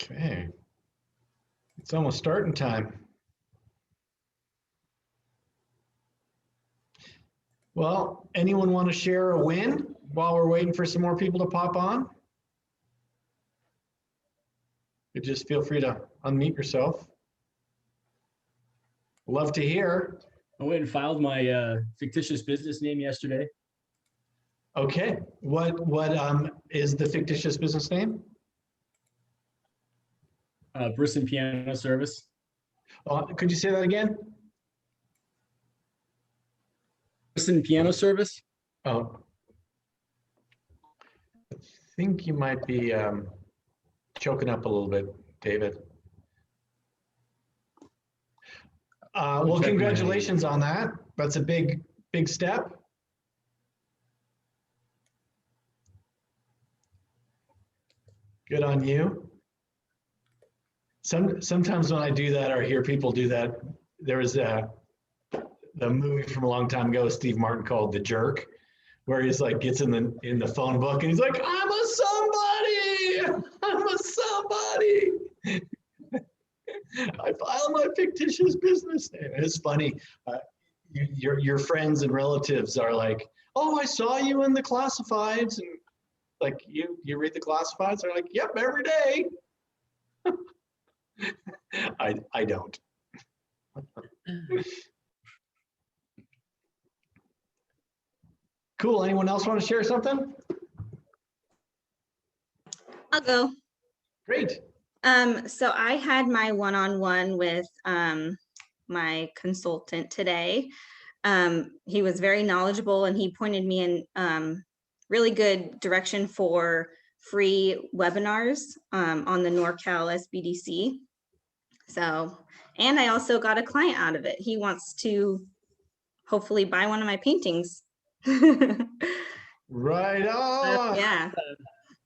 Okay. It's almost starting time. Well, anyone want to share a win while we're waiting for some more people to pop on? You just feel free to unmute yourself. Love to hear. I went and filed my fictitious business name yesterday. Okay. What is the fictitious business name? Brisson Piano Service. Could you say that again? Brisson Piano Service. Oh, I think you might be choking up a little bit, David. Well, congratulations on that. That's a big step. Good on you. Sometimes when I do that or hear people do that, there was the movie from a long time ago, Steve Martin, called The Jerk, where he's like gets in the phone book and he's like, I'm a somebody. I filed my fictitious business name. And it's funny. Your friends and relatives are like, oh, I saw you in the classifieds, and like you read the classifieds. They're like, yep, every day. I don't. Cool. Anyone else want to share something? I'll go. Great. So I had my one-on-one with my consultant today. He was very knowledgeable and he pointed me in really good direction for free webinars on the NorCal SBDC. So, and I also got a client out of it. He wants to hopefully buy one of my paintings. Right on. Yeah.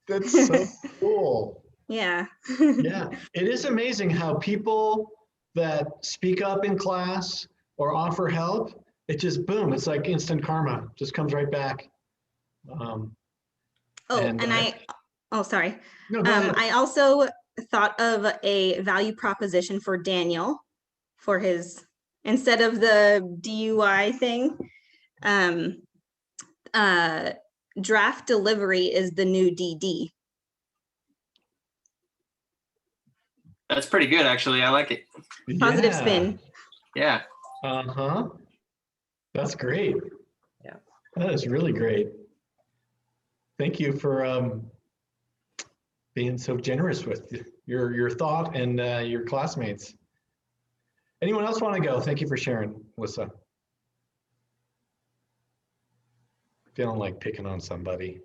That's so cool. Yeah. Yeah. It is amazing how people that speak up in class or offer help, it just boom, it's like instant karma, just comes right back. Sorry. No, go ahead. I also thought of a value proposition for Daniel for his, instead of the DUI thing, draft delivery is the new DD. That's pretty good, actually. I like it. Positive spin. Yeah. Uh-huh. That's great. Yeah. That is really great. Thank you for being so generous with your thought and your classmates. Anyone else want to go? Thank you for sharing, Melissa. Feeling like picking on somebody.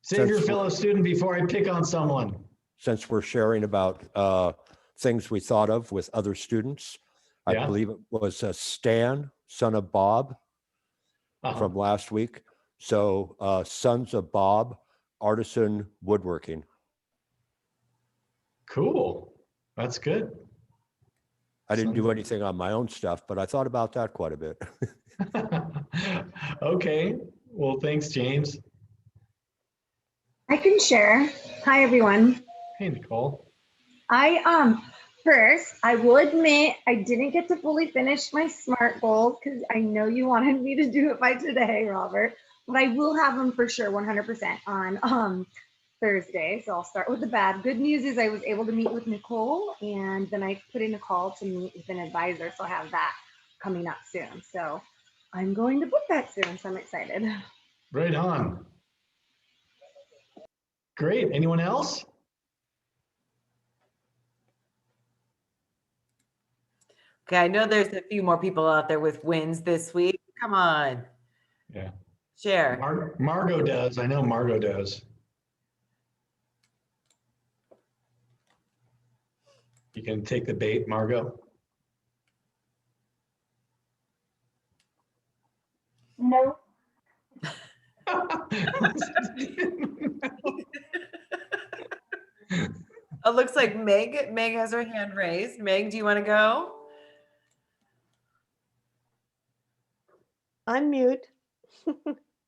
Save your fellow student before I pick on someone. Since we're sharing about things we thought of with other students, I believe it was Stan, son of Bob, from last week. So Sons of Bob, artisan woodworking. Cool. That's good. I didn't do anything on my own stuff, but I thought about that quite a bit. Okay. Well, thanks, James. I can share. Hi, everyone. Hey, Nicole. First, I will admit I didn't get to fully finish my SMART goals because I know you wanted me to do it by today, Robert, but I will have them for sure 100% on Thursday. So I'll start with the bad. Good news is I was able to meet with Nicole, and then I put in a call to meet with an advisor. So I'll have that coming up soon. So I'm going to book that soon. So I'm excited. Right on. Great. Anyone else? Okay, I know there's a few more people out there with wins this week. Come on. Yeah. Share. Margot does. I know Margot does. You can take the bait, Margot. No. It looks like Meg has her hand raised. Meg, do you want to go? Unmute.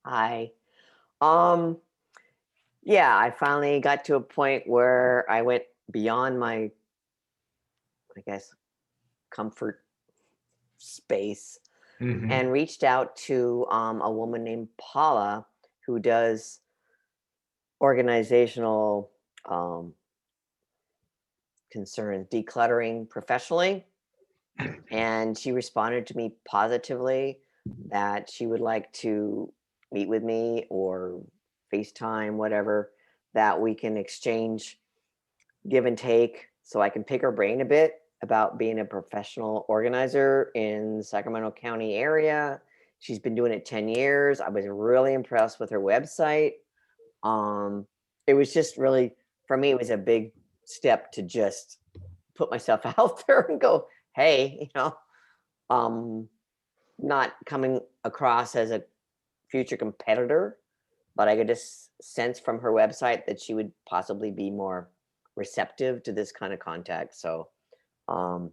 Hi. Yeah, I finally got to a point where I went beyond my, I guess, comfort space Mhm. and reached out to a woman named Paula who does organizational concerns, decluttering professionally. And she responded to me positively that she would like to meet with me or FaceTime, whatever, that we can exchange, give and take, so I can pick her brain a bit about being a professional organizer in the Sacramento County area. She's been doing it 10 years. I was really impressed with her website. It was just really, for me, it was a big step to just put myself out there and go, hey, not coming across as a future competitor, but I could just sense from her website that she would possibly be more receptive to this kind of contact. So I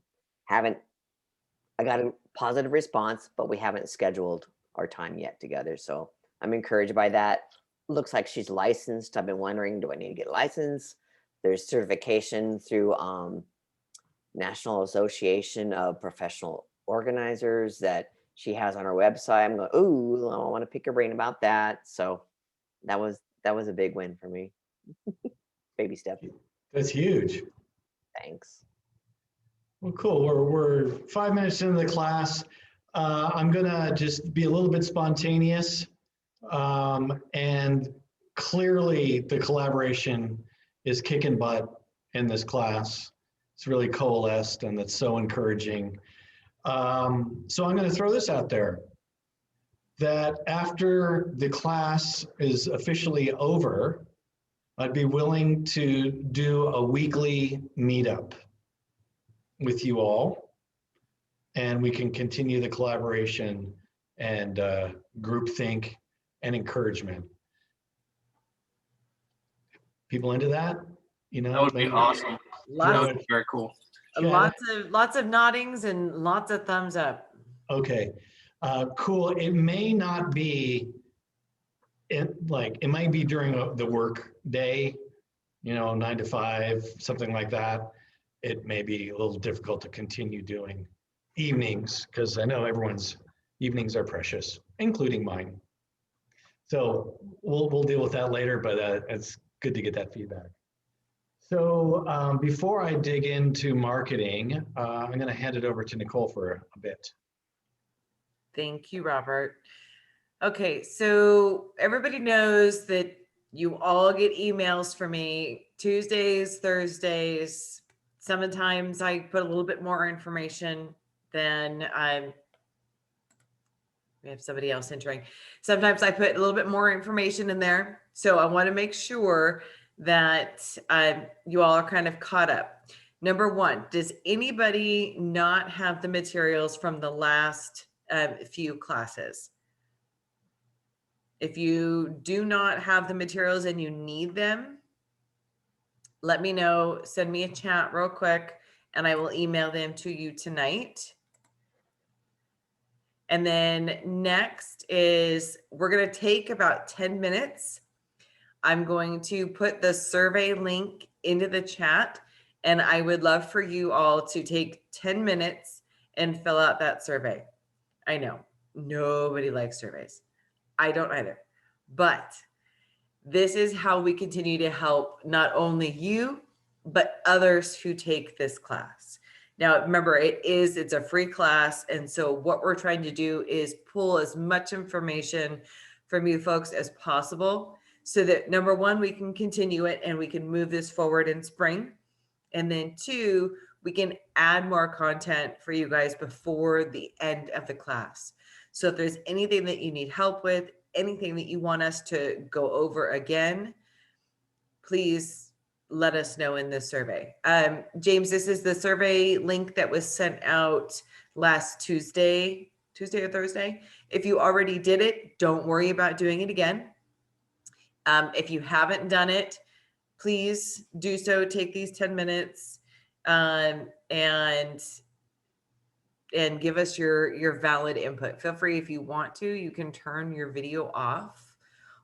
got a positive response, but we haven't scheduled our time yet together. So I'm encouraged by that. Looks like she's licensed. I've been wondering, do I need to get licensed? There's certification through National Association of Professional Organizers that she has on her website. I'm going, ooh, I want to pick her brain about that. So that was a big win for me. Baby step. That's huge. Thanks. Well, cool. We're 5 minutes into the class. I'm gonna just be a little bit spontaneous. And clearly the collaboration is kicking butt in this class. It's really coalesced and that's so encouraging. So I'm gonna throw this out there, that after the class is officially over, I'd be willing to do a weekly meetup with you all, and we can continue the collaboration and groupthink and encouragement. People into that? That would be awesome. That would be very cool. Lots of noddings and lots of thumbs up. Okay, cool. It may not be, it might be during the work day, 9 to 5, something like that. It may be a little difficult to continue doing evenings because I know everyone's evenings are precious, including mine. So we'll deal with that later, but it's good to get that feedback. So before I dig into marketing, I'm going to hand it over to Nicole for a bit. Thank you, Robert. Okay, so everybody knows that you all get emails from me Tuesdays, Thursdays. Sometimes I put a little bit more information than we have somebody else entering. Sometimes I put a little bit more information in there. So I want to make sure that you all are kind of caught up. Number one, does anybody not have the materials from the last few classes? If you do not have the materials and you need them, let me know. Send me a chat real quick and I will email them to you tonight. And then next is we're going to take about 10 minutes. I'm going to put the survey link into the chat, and I would love for you all to take 10 minutes and fill out that survey. I know nobody likes surveys. I don't either. But this is how we continue to help not only you, but others who take this class. Now, remember, it's a free class. And so what we're trying to do is pull as much information from you folks as possible so that number one, we can continue it and we can move this forward in spring. And then two, we can add more content for you guys before the end of the class. So if there's anything that you need help with, anything that you want us to go over again, please let us know in this survey. James, this is the survey link that was sent out last Tuesday or Thursday. If you already did it, don't worry about doing it again. If you haven't done it, please do so. Take these 10 minutes and give us your valid input. Feel free, if you want to, you can turn your video off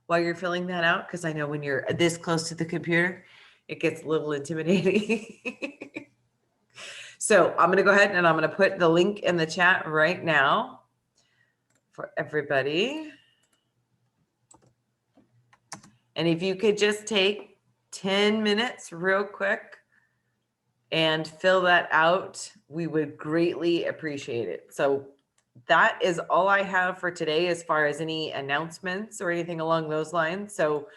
while you're filling that out, because I know when you're this close to the computer, it gets a little intimidating. So I'm going to go ahead and I'm going to put the link in the chat right now for everybody. And if you could just take 10 minutes real quick and fill that out, we would greatly appreciate it. So that is all I have for today as far as any announcements or anything along those lines. So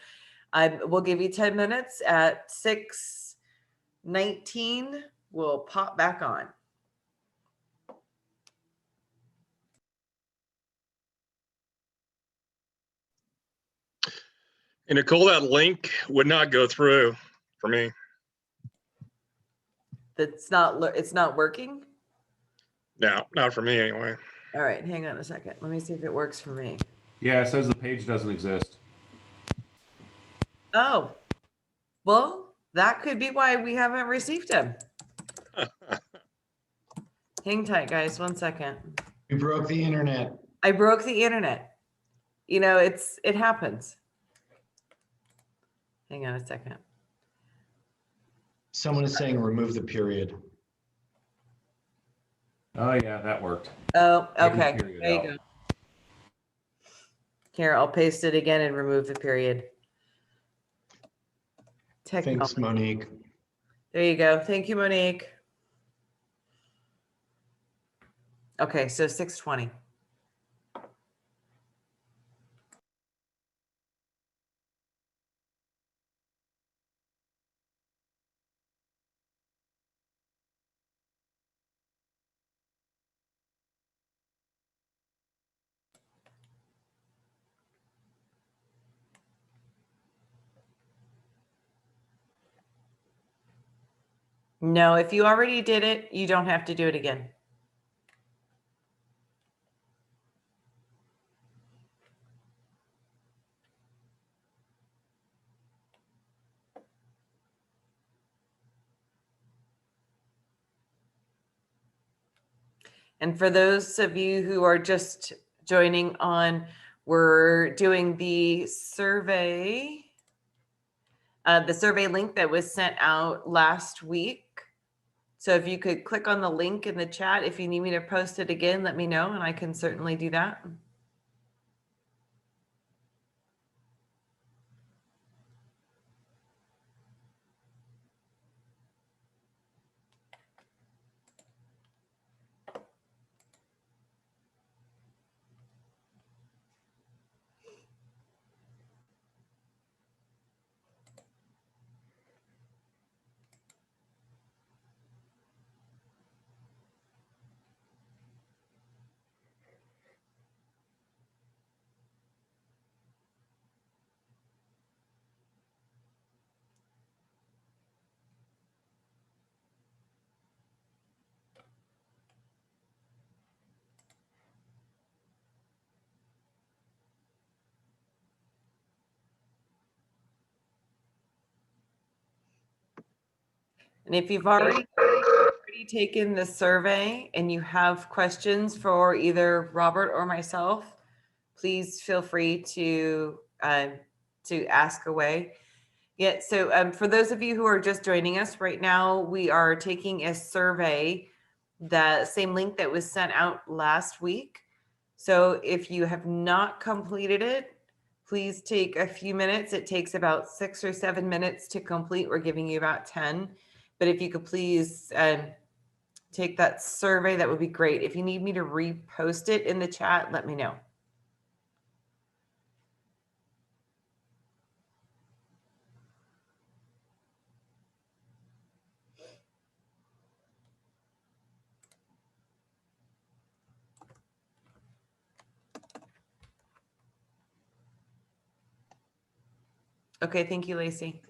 we'll give you 10 minutes. At 6:19, we'll pop back on. And Nicole, that link would not go through for me. It's not working? No, not for me anyway. All right, hang on a second. Let me see if it works for me. Yeah, it says the page doesn't exist. Oh, well, that could be why we haven't received them. Hang tight, guys. 1 second. You broke the internet. I broke the internet. You know, it happens. Hang on a second. Someone is saying remove the period. Oh yeah, that worked. Oh, okay. There There you go. Here, I'll paste it again and remove the period. Thanks, Monique. There you go. Thank you, Monique. Okay, so 6:20. No, if you already did it, you don't have to do it again. And for those of you who are just joining on, we're doing the survey link that was sent out last week. So if you could click on the link in the chat, if you need me to post it again, let me know and I can certainly do that. And if you've already taken the survey and you have questions for either Robert or myself, please feel free to ask away. Yeah, so for those of you who are just joining us right now, we are taking a survey, the same link that was sent out last week. So if you have not completed it, please take a few minutes. It takes about 6 or 7 minutes to complete. We're giving you about 10. But if you could please take that survey, that would be great. If you need me to repost it in the chat, let me know. Okay, thank you, Lacey.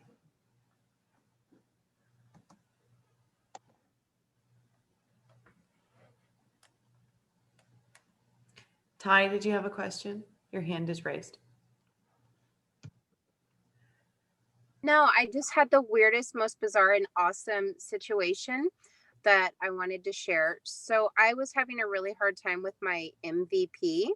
Ty, did you have a question? Your hand is raised. No, I just had the weirdest, most bizarre and awesome situation that I wanted to share. So I was having a really hard time with my MVP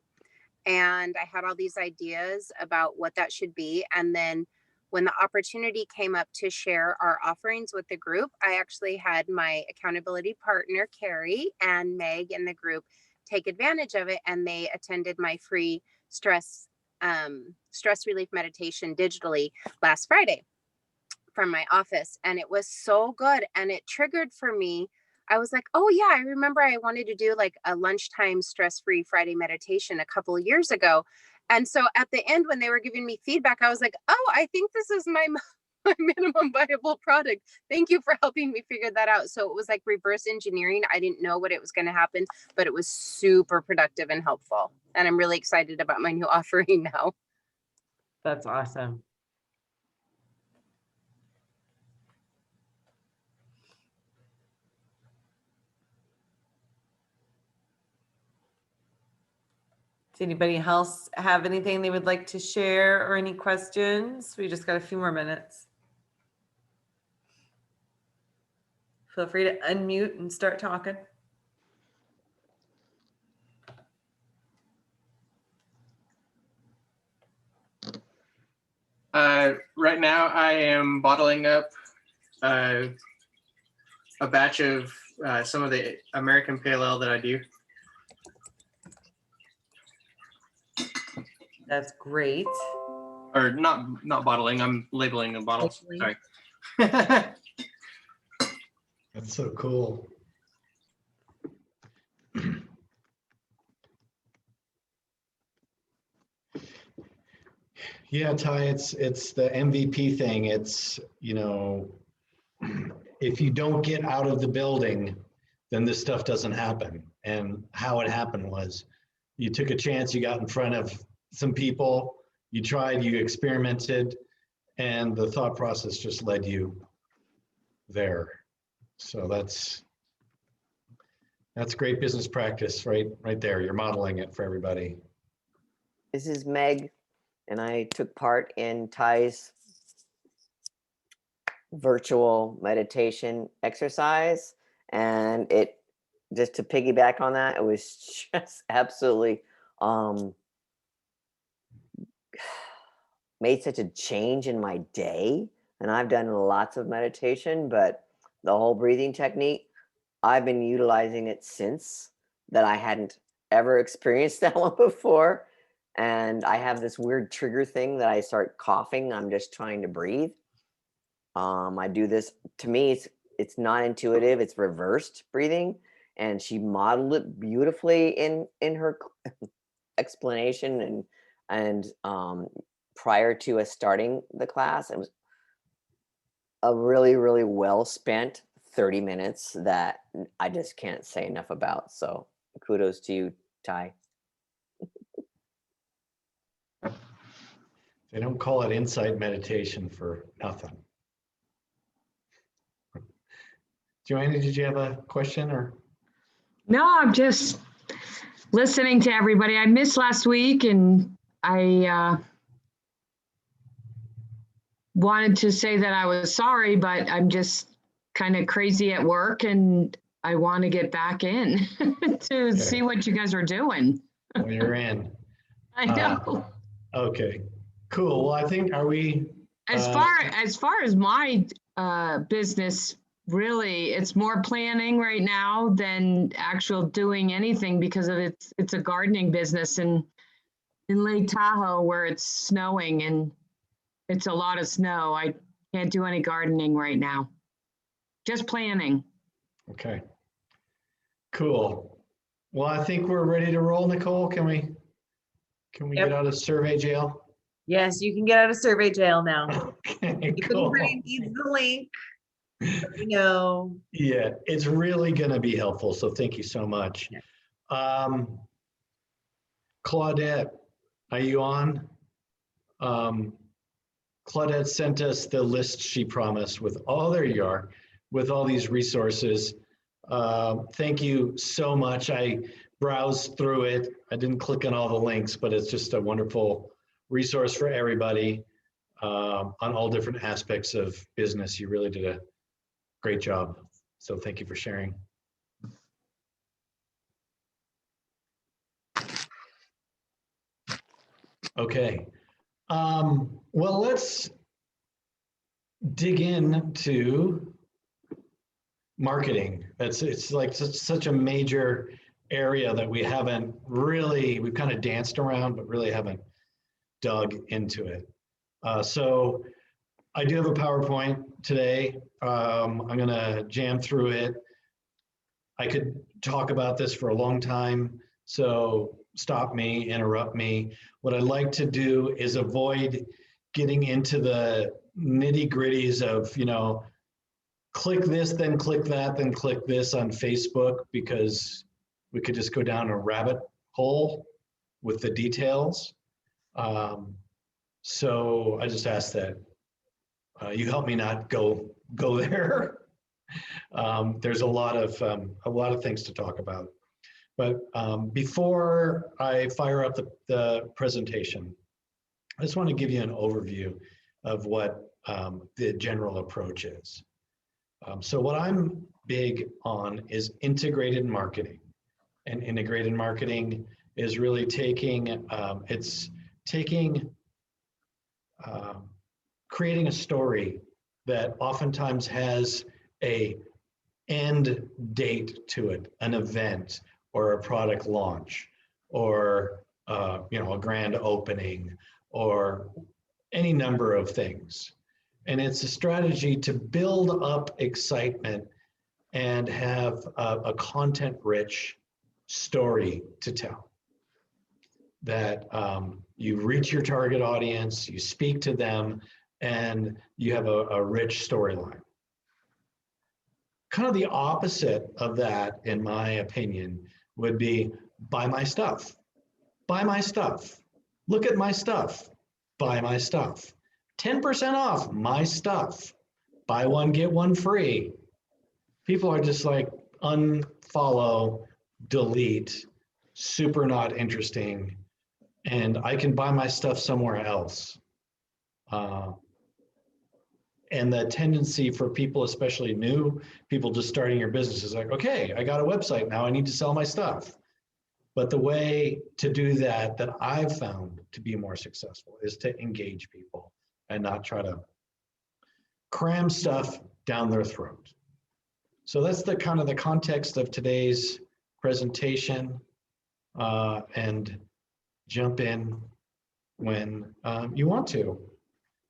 and I had all these ideas about what that should be. And then when the opportunity came up to share our offerings with the group, I actually had my accountability partner, Carrie, and Meg in the group take advantage of it. And they attended my free stress relief meditation digitally last Friday from my office. And it was so good. And it triggered for me. I was like, oh yeah, I remember I wanted to do like a lunchtime stress-free Friday meditation a couple of years ago. And so at the end, when they were giving me feedback, I was like, oh, I think this is my minimum viable product. Thank you for helping me figure that out. So it was like reverse engineering. I didn't know what it was going to happen, but it was super productive and helpful. And I'm really excited about my new offering now. That's awesome. Does anybody else have anything they would like to share or any questions? We just got a few more minutes. Feel free to unmute and start talking. Right now, I am bottling up a batch of some of the American Pale Ale that I do. That's great. Or not bottling. I'm labeling the bottles. Labeling. Sorry. That's so cool. Yeah, Ty, it's the MVP thing. It's, you know, if you don't get out of the building, then this stuff doesn't happen. And how it happened was you took a chance, you got in front of some people, you tried, you experimented, and the thought process just led you there. So that's great business practice right there. You're modeling it for everybody. This is Meg, and I took part in Ty's virtual meditation exercise. And it, just to piggyback on that, it was just absolutely made such a change in my day. And I've done lots of meditation, but the whole breathing technique, I've been utilizing it since that. I hadn't ever experienced that one before. And I have this weird trigger thing that I start coughing. I'm just trying to breathe. I do this, to me, it's not intuitive, it's reversed breathing. And she modeled it beautifully in her explanation and prior to us starting the class. It was a really, really well spent 30 minutes that I just can't say enough about. So kudos to you, Ty. They don't call it insight meditation for nothing. Joanna, did you have a question or? No, I'm just listening to everybody. I missed last week and I wanted to say that I was sorry, but I'm just kind of crazy at work and I want to get back in to see what you guys are doing. Well, you're in. I know. Okay, cool. Well, I think, are we? As far as my business, really, it's more planning right now than actual doing anything because of it's a gardening business in Lake Tahoe where it's snowing and it's a lot of snow. I can't do any gardening right now. Just planning. Okay. Cool. Well, I think we're ready to roll, Nicole. Can we get out of survey jail? Yes, you can get out of survey jail now. Okay, if cool. anybody needs the link, you know. Yeah, it's really going to be helpful. So thank you so much. Claudette, are you on? Claudette sent us the list she promised with all, there you are, with all these resources. Thank you so much. I browsed through it. I didn't click on all the links, but it's just a wonderful resource for everybody on all different aspects of business. You really did a great job. So thank you for sharing. Okay. Well, let's dig into marketing. It's like such a major area that we haven't really, we've kind of danced around, but really haven't dug into it. So I do have a PowerPoint today. I'm gonna jam through it. I could talk about this for a long time, so stop me, interrupt me. What I'd like to do is avoid getting into the nitty-gritties of, you know, click this, then click that, then click this on Facebook, because we could just go down a rabbit hole with the details. So I just ask that you help me not go there. There's a lot of things to talk about. But before I fire up the presentation, I just want to give you an overview of what the general approach is. So what I'm big on is integrated marketing. And integrated marketing is really creating a story that oftentimes has a end date to it, an event or a product launch, or you know, a grand opening, or any number of things. And it's a strategy to build up excitement and have a content-rich story to tell. That you reach your target audience, you speak to them, and you have a rich storyline. Kind of the opposite of that, in my opinion, would be buy my stuff. Buy my stuff. Look at my stuff. Buy my stuff. 10% off my stuff. Buy one, get one free. People are just like unfollow, delete, super not interesting, and I can buy my stuff somewhere else. And the tendency for people, especially new people just starting your business, is like, okay, I got a website now, I need to sell my stuff. But the way to do that I've found to be more successful is to engage people and not try to cram stuff down their throat. So that's the kind of the context of today's presentation, and jump in when you want to.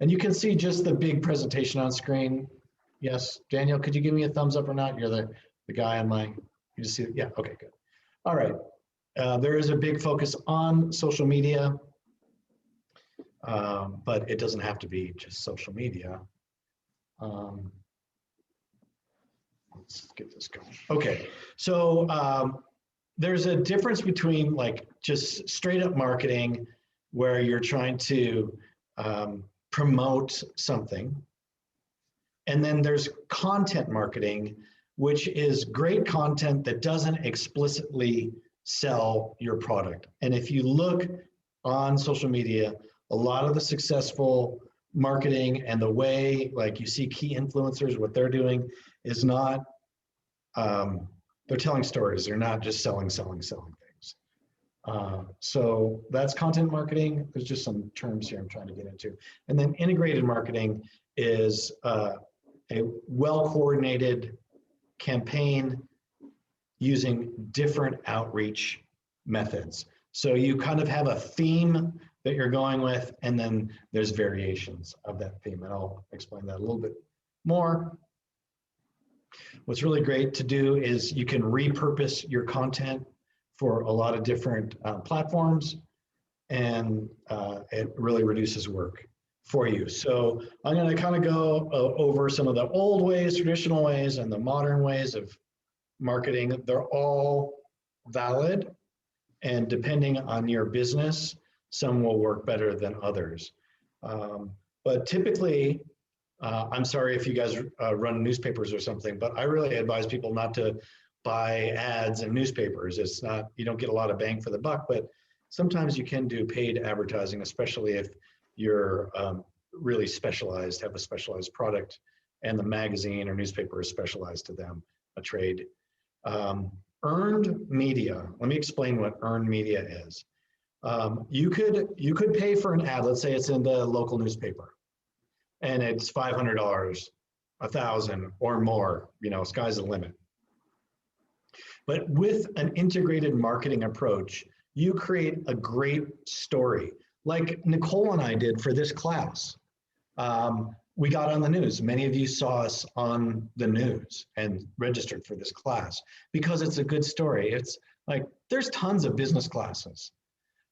And you can see just the big presentation on screen. Yes, Daniel, could you give me a thumbs up or not? You're the guy on my, you just see it? Yeah, okay, good. All right, there is a big focus on social media, but it doesn't have to be just social media. Let's get this going. Okay, so there's a difference between like just straight up marketing where you're trying to promote something. And then there's content marketing, which is great content that doesn't explicitly sell your product. And if you look on social media, a lot of the successful marketing and the way, like you see key influencers, what they're doing is not, they're telling stories. They're not just selling things. So that's content marketing. There's just some terms here I'm trying to get into. And then integrated marketing is a well-coordinated campaign using different outreach methods. So you kind of have a theme that you're going with, and then there's variations of that theme. And I'll explain that a little bit more. What's really great to do is you can repurpose your content for a lot of different platforms, and it really reduces work for you. So I'm going to kind of go over some of the old ways, traditional ways, and the modern ways of marketing. They're all valid, and depending on your business, some will work better than others. But typically, I'm sorry if you guys run newspapers or something, but I really advise people not to buy ads in newspapers. It's not, you don't get a lot of bang for the buck, but sometimes you can do paid advertising, especially if you're really specialized, have a specialized product, and the magazine or newspaper is specialized to them, a trade. Earned media, let me explain what earned media is. You could pay for an ad. Let's say it's in the local newspaper, and it's $500, $1,000 or more. You know, sky's the limit. But with an integrated marketing approach, you create a great story, like Nicole and I did for this class. We got on the news. Many of you saw us on the news and registered for this class because it's a good story. It's like, there's tons of business classes,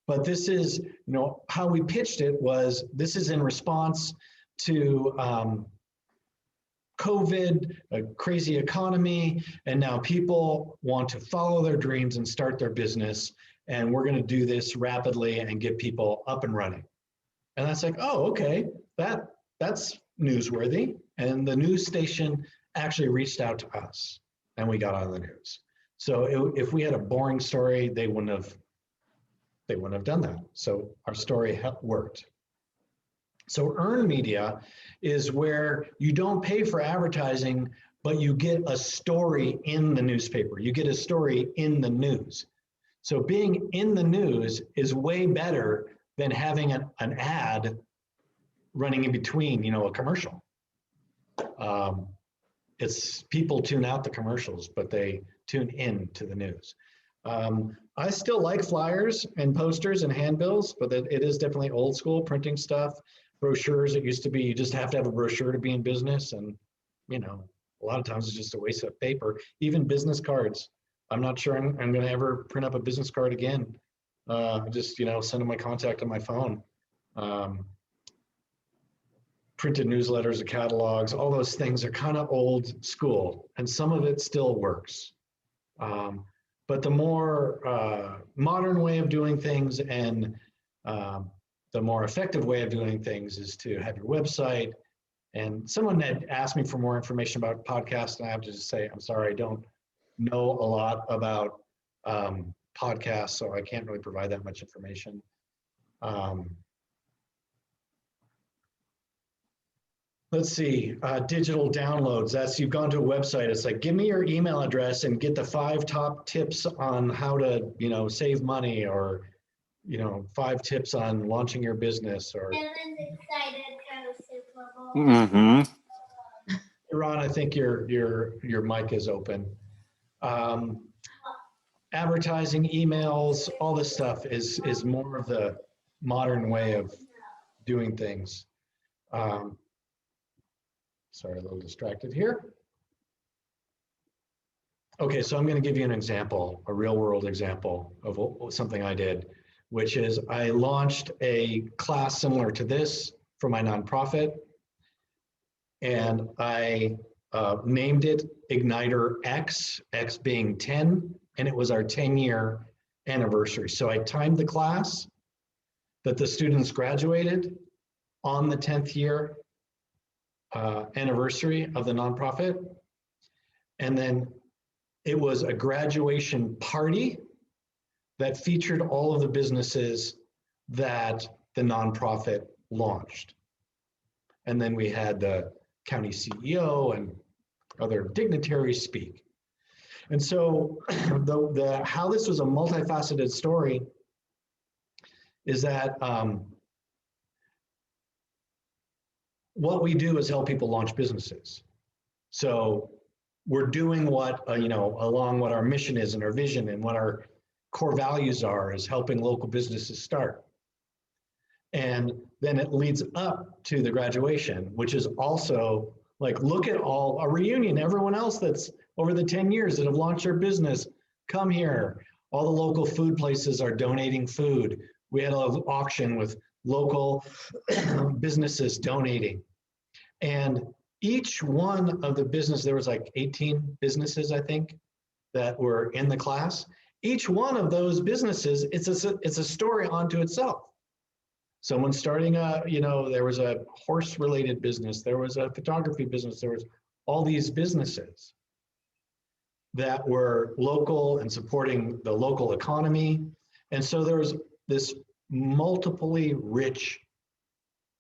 but this is, you know, how we pitched it was, this is in response to COVID, a crazy economy, and now people want to follow their dreams and start their business, and we're going to do this rapidly and get people up and running. And that's like, oh, okay, that's newsworthy. And the news station actually reached out to us, and we got on the news. So if we had a boring story, they wouldn't have done that. So our story worked. So earned media is where you don't pay for advertising, but you get a story in the newspaper. You get a story in the news. So being in the news is way better than having an ad running in between, you know, a commercial. It's people tune out the commercials, but they tune in to the news. I still like flyers and posters and handbills, but it is definitely old school printing stuff. Brochures, it used to be you just have to have a brochure to be in business, and you know, a lot of times it's just a waste of paper. Even business cards, I'm not sure I'm going to ever print up a business card again. Just, you know, send them my contact on my phone. Printed newsletters, and catalogs, all those things are kind of old school, and some of it still works. But the more modern way of doing things and the more effective way of doing things is to have your website. And someone had asked me for more information about podcasts, and I have to just say, I'm sorry, I don't know a lot about podcasts, so I can't really provide that much information. Let's see, digital downloads. That's, you've gone to a website. It's like, give me your email address and get the 5 top tips on how to, you know, save money, or, you know, 5 tips on launching your business, or. Ron, I think your mic is open. Advertising, emails, all this stuff is more of the modern way of doing things. Sorry, a little distracted here. Okay, so I'm going to give you an example, a real world example of something I did, which is I launched a class similar to this for my nonprofit, and I named it Igniter X, X being 10, and it was our 10-year anniversary. So I timed the class that the students graduated on the 10th year anniversary of the nonprofit. And then it was a graduation party that featured all of the businesses that the nonprofit launched. And then we had the county CEO and other dignitaries speak. And so how this was a multifaceted story is that what we do is help people launch businesses. So we're doing what, you know, along what our mission is and our vision and what our core values are, is helping local businesses start. And then it leads up to the graduation, which is also like, look at all a reunion, everyone else that's over the 10 years that have launched their business, come here. All the local food places are donating food. We had an auction with local businesses donating. And each one of the business, there was like 18 businesses, I think, that were in the class. Each one of those businesses, it's a story onto itself. Someone starting you know, there was a horse related business, there was a photography business, there was all these businesses that were local and supporting the local economy. And so there was this multiply rich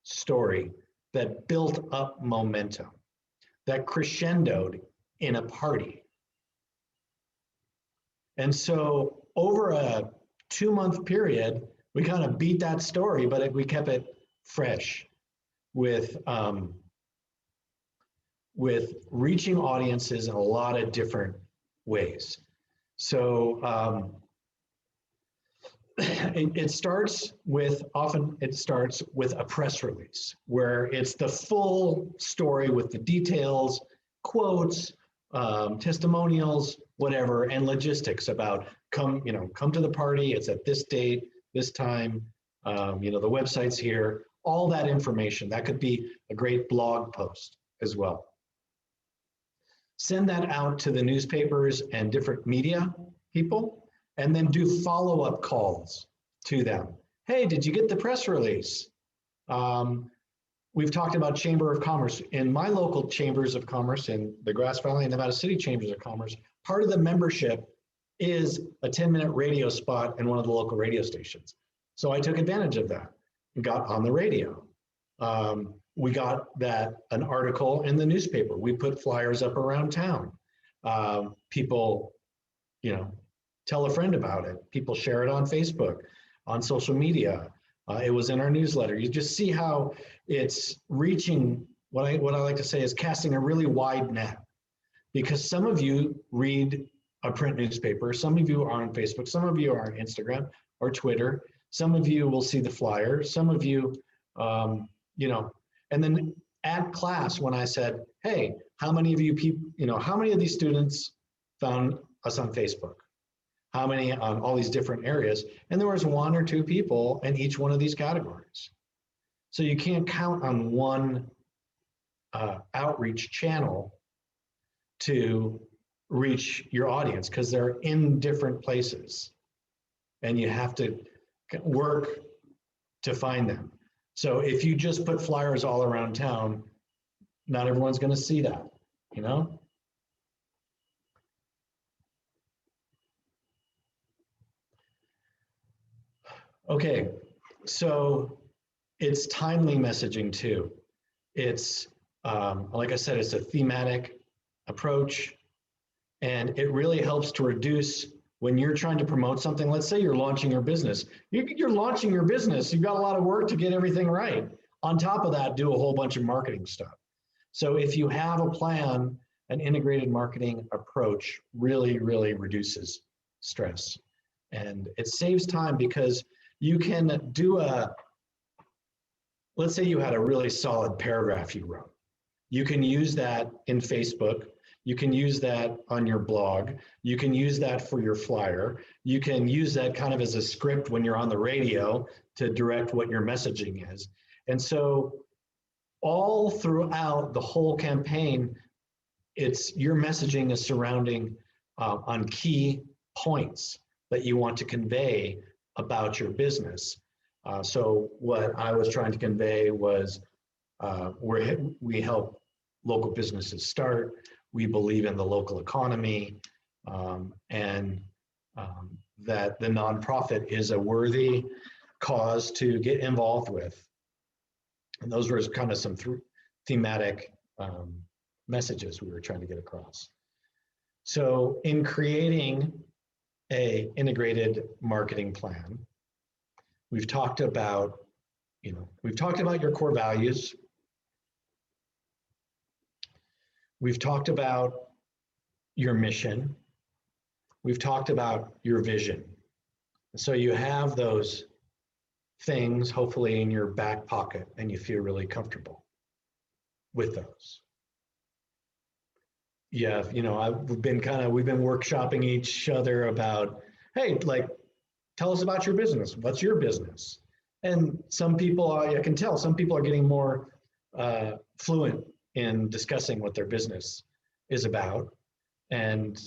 story that built up momentum, that crescendoed in a party. And so over a 2-month period, we kind of beat that story, but we kept it fresh with reaching audiences in a lot of different ways. So it starts with a press release where it's the full story with the details, quotes, testimonials, whatever, and logistics about come to the party. It's at this date, this time. The website's here. All that information. That could be a great blog post as well. Send that out to the newspapers and different media people, and then do follow-up calls to them. Hey, did you get the press release? We've talked about Chamber of Commerce. In my local chambers of commerce in the Grass Valley and Nevada City Chambers of Commerce, part of the membership is a 10-minute radio spot in one of the local radio stations. So I took advantage of that and got on the radio. We got an article in the newspaper. We put flyers up around town. People, tell a friend about it. People share it on Facebook, on social media. It was in our newsletter. You just see how it's reaching, what I like to say is casting a really wide net, because some of you read a print newspaper, some of you are on Facebook, some of you are on Instagram or Twitter, some of you will see the flyer, some of you, and then at class when I said, hey, how many of you people, how many of these students found us on Facebook? How many on all these different areas? And there was 1 or 2 people in each one of these categories. So you can't count on one outreach channel to reach your audience, because they're in different places and you have to work to find them. So if you just put flyers all around town, not everyone's going to see that, Okay, so it's timely messaging too. It's, like I said, it's a thematic approach, and it really helps to reduce when you're trying to promote something. Let's say you're launching your business. You're launching your business. You've got a lot of work to get everything right. On top of that, do a whole bunch of marketing stuff. So if you have a plan, an integrated marketing approach really, really reduces stress. And it saves time, because you can do let's say you had a really solid paragraph you wrote. You can use that in Facebook. You can use that on your blog. You can use that for your flyer. You can use that kind of as a script when you're on the radio to direct what your messaging is. And so all throughout the whole campaign, your messaging is surrounding on key points that you want to convey about your business. So what I was trying to convey was we help local businesses start. We believe in the local economy, and that the nonprofit is a worthy cause to get involved with. And those were kind of some thematic messages we were trying to get across. So in creating an integrated marketing plan, we've talked about your core values. We've talked about your mission. We've talked about your vision. So you have those things hopefully in your back pocket, and you feel really comfortable with those. Yeah, we've been workshopping each other about, hey, tell us about your business. What's your business? And some people, I can tell, some people are getting more fluent in discussing what their business is about. And,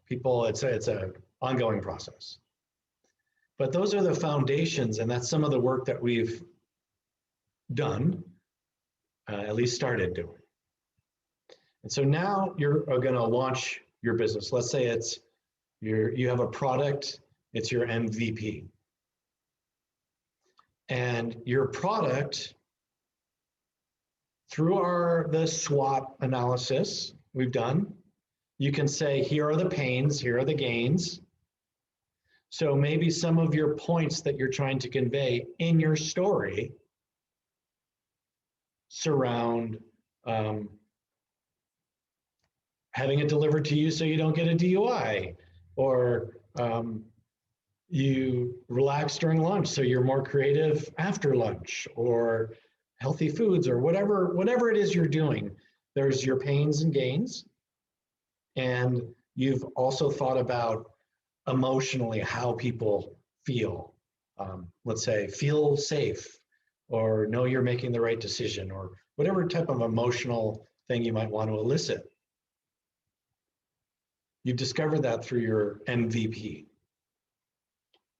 people, it's an ongoing process. But those are the foundations, and that's some of the work that we've done, at least started doing. And so now you're going to launch your business. Let's say you have a product, it's your MVP. And your product, through the SWOT analysis we've done, you can say, here are the pains, here are the gains. So maybe some of your points that you're trying to convey in your story surround having it delivered to you so you don't get a DUI, or you relax during lunch so you're more creative after lunch, or healthy foods, or whatever it is you're doing. There's your pains and gains, and you've also thought about emotionally how people feel. Let's say feel safe, or know you're making the right decision, or whatever type of emotional thing you might want to elicit. You've discovered that through your MVP.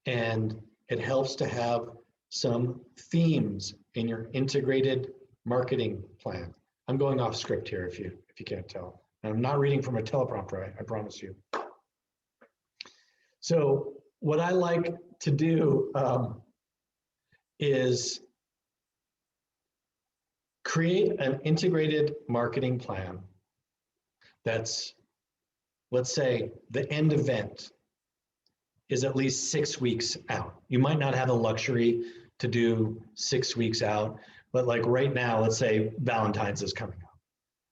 And it helps to have some themes in your integrated marketing plan. I'm going off script here if you can't tell. I'm not reading from a teleprompter, I promise you. So what I like to do is create an integrated marketing plan that's, let's say, the end event is at least 6 weeks out. You might not have the luxury to do 6 weeks out, but like right now, let's say Valentine's is coming up.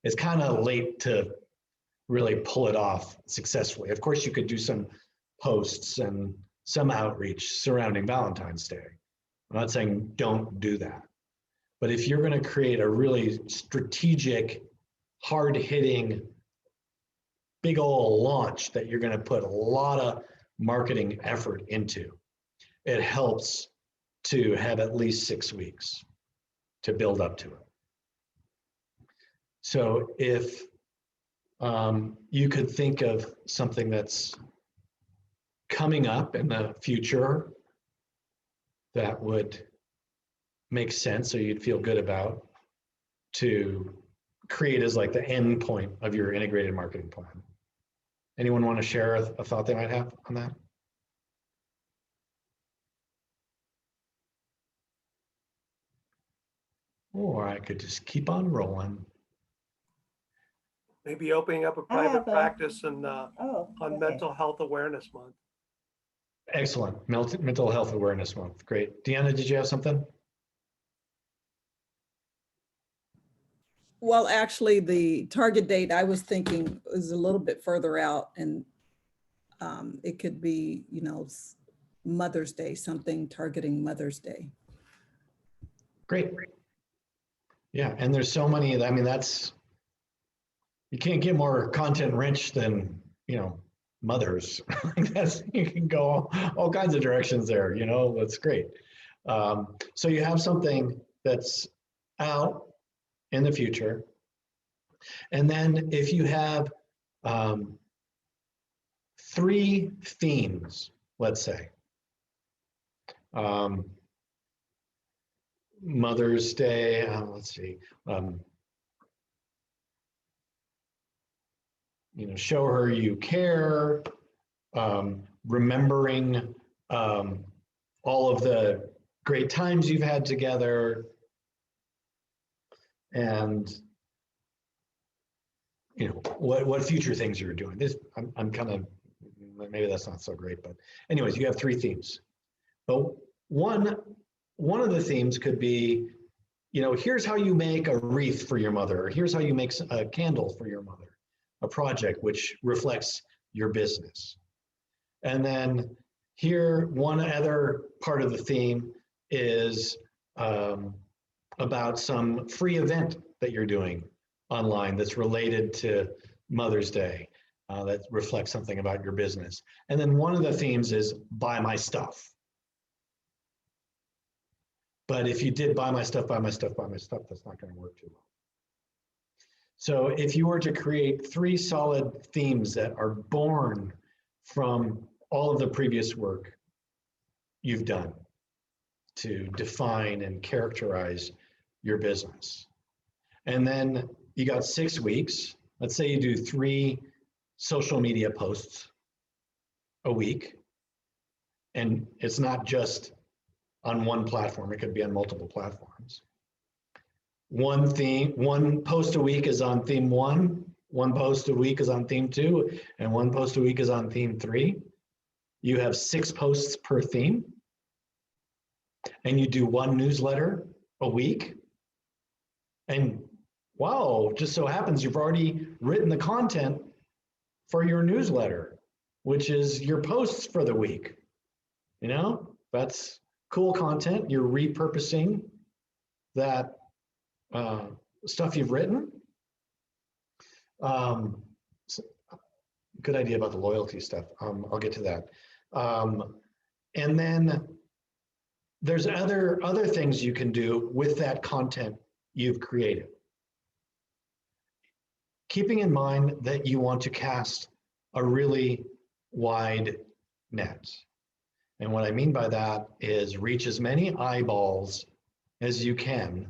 It's kind of late to really pull it off successfully. Of course, you could do some posts and some outreach surrounding Valentine's Day. I'm not saying don't do that. But if you're going to create a really strategic, hard-hitting, big old launch that you're going to put a lot of marketing effort into, it helps to have at least 6 weeks to build up to it. So if you could think of something that's coming up in the future that would make sense, or you'd feel good about, to create as like the end point of your integrated marketing plan. Anyone want to share a thought they might have on that? Or I could just keep on rolling. Maybe opening up a private practice and on Mental Health Awareness Month. Excellent. Mental Health Awareness Month. Great. Deanna, did you have something? Well, actually, the target date I was thinking is a little bit further out, and it could be, you know, Mother's Day, something targeting Mother's Day. Great. Yeah, and there's so many, I mean, that's, you can't get more content rich than, you know, mothers. That's, you can go all kinds of directions there, you know, that's great. So you have something that's out in the future. And then if you have 3 themes, let's say, Mother's Day, let's see, you know, show her you care, remembering all of the great times you've had together, and you know what future things you're doing. This I'm kind of, maybe that's not so great, but anyways, you have 3 themes. But one of the themes could be, you know, here's how you make a wreath for your mother, or here's how you make a candle for your mother, a project which reflects your business. And then here, one other part of the theme is about some free event that you're doing online that's related to Mother's Day, that reflects something about your business. And then one of the themes is buy my stuff. But if you did buy my stuff, buy my stuff, buy my stuff, that's not going to work too well. So if you were to create 3 solid themes that are born from all of the previous work you've done to define and characterize your business, and then you got 6 weeks, let's say you do 3 social media posts a week, and it's not just on one platform, it could be on multiple platforms. One post a week is on theme 1, one post a week is on theme 2, and one post a week is on theme 3. you have 6 posts per theme, and you do 1 newsletter a week, and wow, just so happens you've already written the content for your newsletter, which is your posts for the week. You know, that's cool content. You're repurposing that stuff you've written. Good idea about the loyalty stuff. I'll get to that. And then there's other things you can do with that content you've created. Keeping in mind that you want to cast a really wide net. And what I mean by that is reach as many eyeballs as you can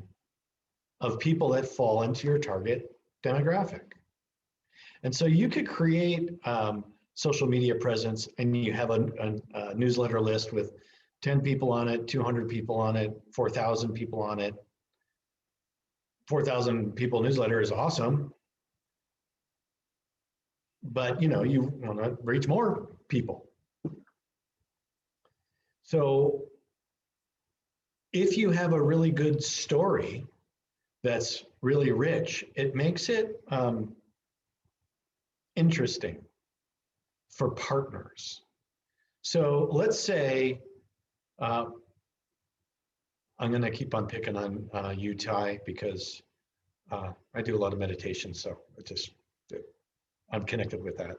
of people that fall into your target demographic. And so you could create social media presence, and you have a newsletter list with 10 people on it, 200 people on it, 4,000 people on it. 4,000 people newsletter is awesome. But you know, you want to reach more people. So if you have a really good story that's really rich, it makes it interesting for partners. So let's say, I'm going to keep on picking on you, Ty, because I do a lot of meditation, so I'm connected with that.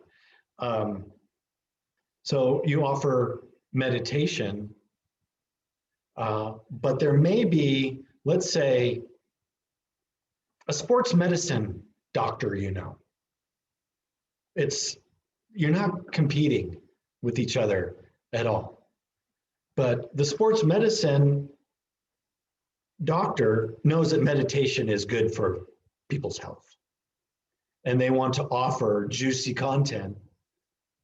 So you offer meditation, but there may be, let's say, a sports medicine doctor, you know. You're not competing with each other at all. But the sports medicine doctor knows that meditation is good for people's health. And they want to offer juicy content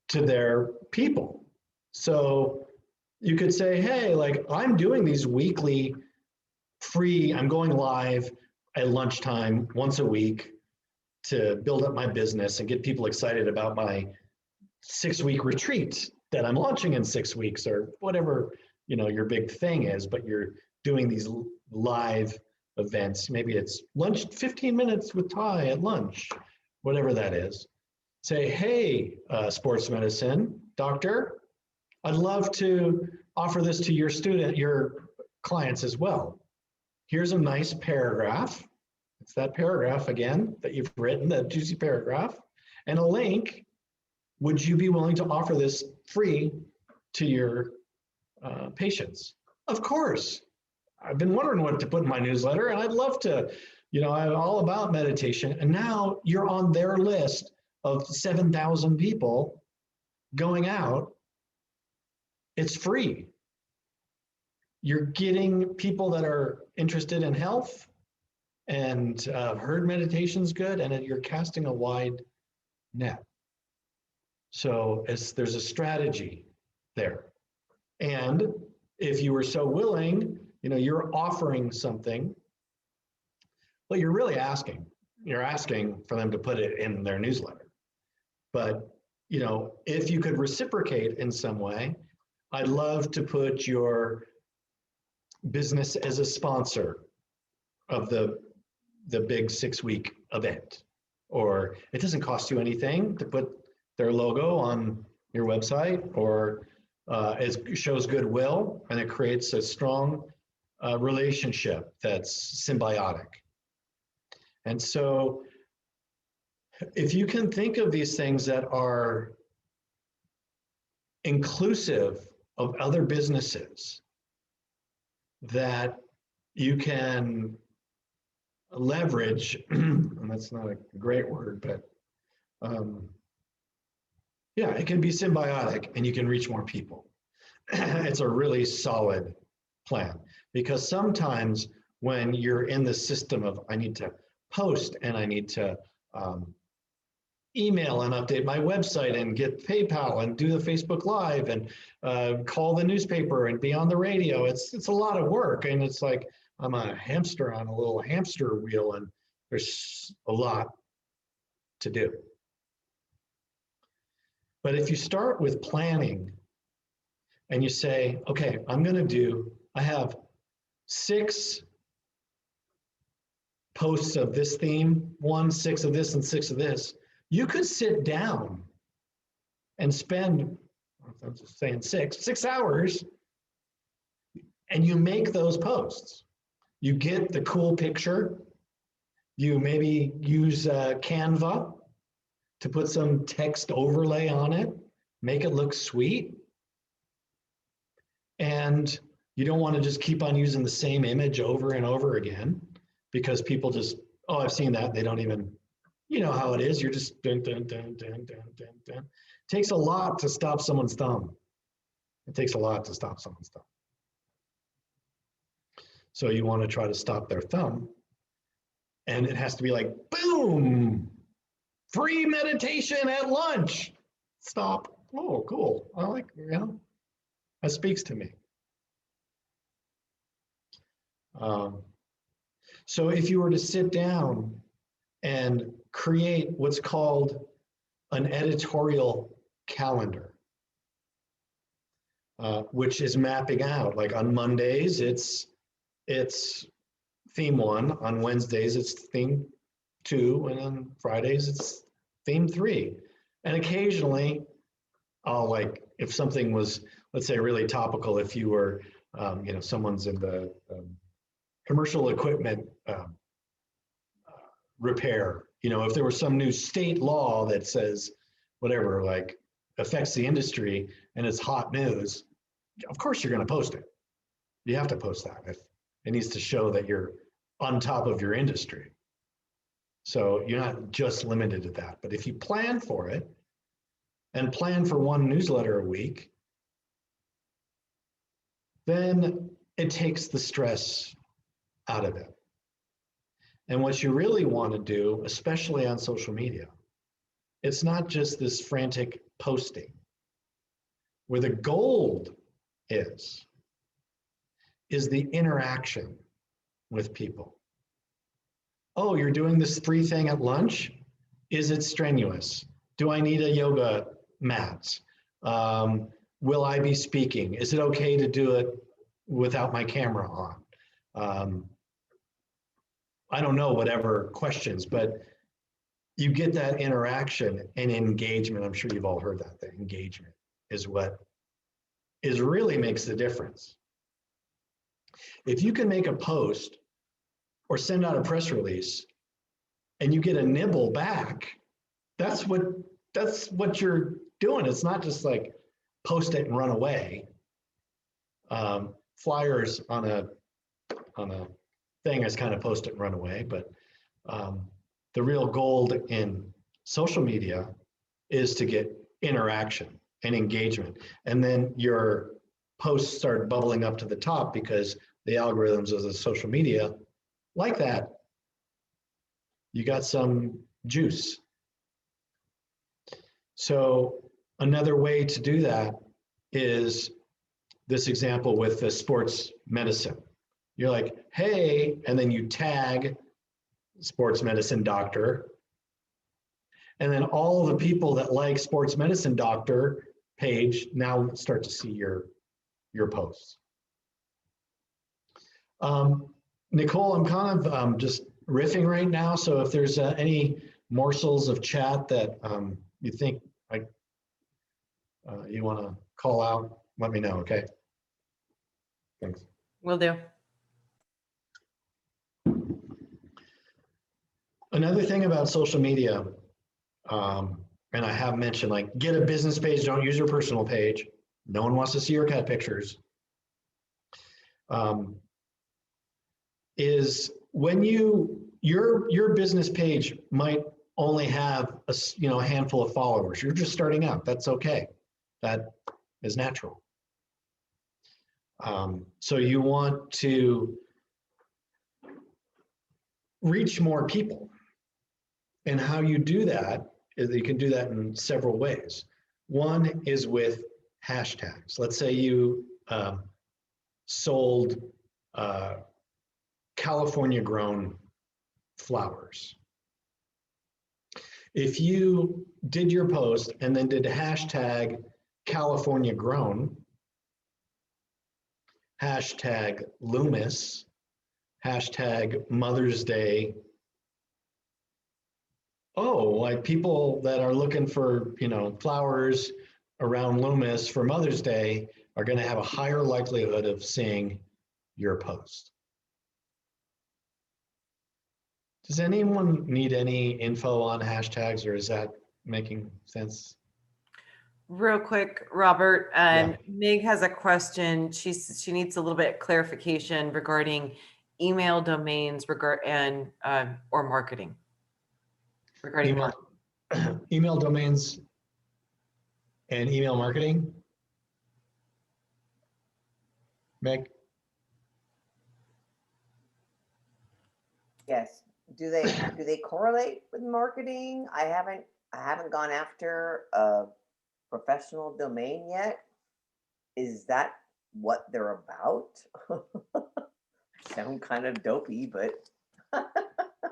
to their people. So you could say, hey, like, I'm doing these weekly free, I'm going live at lunchtime once a week to build up my business and get people excited about my 6-week retreat that I'm launching in 6 weeks, or whatever, you know, your big thing is, but you're doing these live events. Maybe it's lunch, 15 minutes with Ty at lunch, whatever that is. Say, hey, sports medicine doctor, I'd love to offer this to your clients as well. Here's a nice paragraph. It's that paragraph again that you've written, that juicy paragraph, and a link. Would you be willing to offer this free to your patients? Of course. I've been wondering what to put in my newsletter, and I'd love to, you know, I'm all about meditation. And now you're on their list of 7,000 people going out. It's free. You're getting people that are interested in health and heard meditation's good, and you're casting a wide net. So there's a strategy there. And if you were so willing, you know, you're offering something, but you're really asking. You're asking for them to put it in their newsletter. But, you know, if you could reciprocate in some way, I'd love to put your business as a sponsor of the big 6-week event. Or it doesn't cost you anything to put their logo on your website, or it shows goodwill, and it creates a strong relationship that's symbiotic. And so if you can think of these things that are inclusive of other businesses that you can leverage, and that's not a great word, but yeah, it can be symbiotic and you can reach more people. It's a really solid plan, because sometimes when you're in the system of, I need to post and I need to email and update my website and get PayPal and do the Facebook Live and call the newspaper and be on the radio, it's a lot of work. And it's like, I'm a hamster on a little hamster wheel, and there's a lot to do. But if you start with planning and you say, okay, I have 6 posts of this theme, 6 of this and 6 of this. You could sit down and spend, I'm just saying 6 hours, and you make those posts. You get the cool picture. You maybe use Canva to put some text overlay on it, make it look sweet. And you don't want to just keep on using the same image over and over again, because people just, oh, I've seen that. They don't even, you know how it is. You're just dun, dun, dun, dun, dun, dun, dun. It takes a lot to stop someone's thumb. It takes a lot to stop someone's thumb. So you want to try to stop their thumb. And it has to be like, boom, free meditation at lunch. Stop. Oh, cool. I like, you know, that speaks to me. So if you were to sit down and create what's called an editorial calendar, which is mapping out, like on Mondays, it's theme 1, on Wednesdays, it's theme 2, and on Fridays, it's theme 3. And occasionally, I'll like, if something was, let's say, really topical, if you were, you know, someone's in the commercial equipment repair, you know, if there was some new state law that says whatever, like affects the industry and it's hot news, of course you're going to post it. You have to post that. If it needs to show that you're on top of your industry. So you're not just limited to that. But if you plan for it and plan for 1 newsletter a week, then it takes the stress out of it. And what you really want to do, especially on social media, it's not just this frantic posting. Where the gold is the interaction with people. Oh, you're doing this 3 thing at lunch? Is it strenuous? Do I need a yoga mat? Will I be speaking? Is it okay to do it without my camera on? I don't know, whatever questions, but you get that interaction and engagement. I'm sure you've all heard that. The engagement is what really makes the difference. If you can make a post or send out a press release and you get a nibble back, that's what you're doing. It's not just like post it and run away. Flyers on a thing is kind of post it and run away, but the real gold in social media is to get interaction and engagement. And then your posts start bubbling up to the top because the algorithms of the social media like that. You got some juice. So another way to do that is this example with the sports medicine. You're like, hey, and then you tag sports medicine doctor. And then all the people that like sports medicine doctor page now start to see your posts. Nicole, I'm kind of just riffing right now. So if there's any morsels of chat that you think you want to call out, let me know, okay? Thanks. Will do. Another thing about social media, and I have mentioned, like, get a business page, don't use your personal page. No one wants to see your cat pictures. Is when your business page might only have a handful of followers. You're just starting out. That's okay. That is natural. So you want to reach more people. And how you do that is that you can do that in several ways. One is with hashtags. Let's say you sold California grown flowers. If you did your post and then did hashtag California grown, hashtag Loomis, hashtag Mother's Day. Oh, like people that are looking for, flowers around Loomis for Mother's Day are going to have a higher likelihood of seeing your post. Does anyone need any info on hashtags, or is that making sense? Real quick, Robert, Meg has a question. She needs a little bit of clarification regarding email domains or marketing. Regarding email domains and email marketing. Meg? Yes. Do they correlate with marketing? I haven't gone after a professional domain yet. Is that what they're about? Sound kind of dopey, but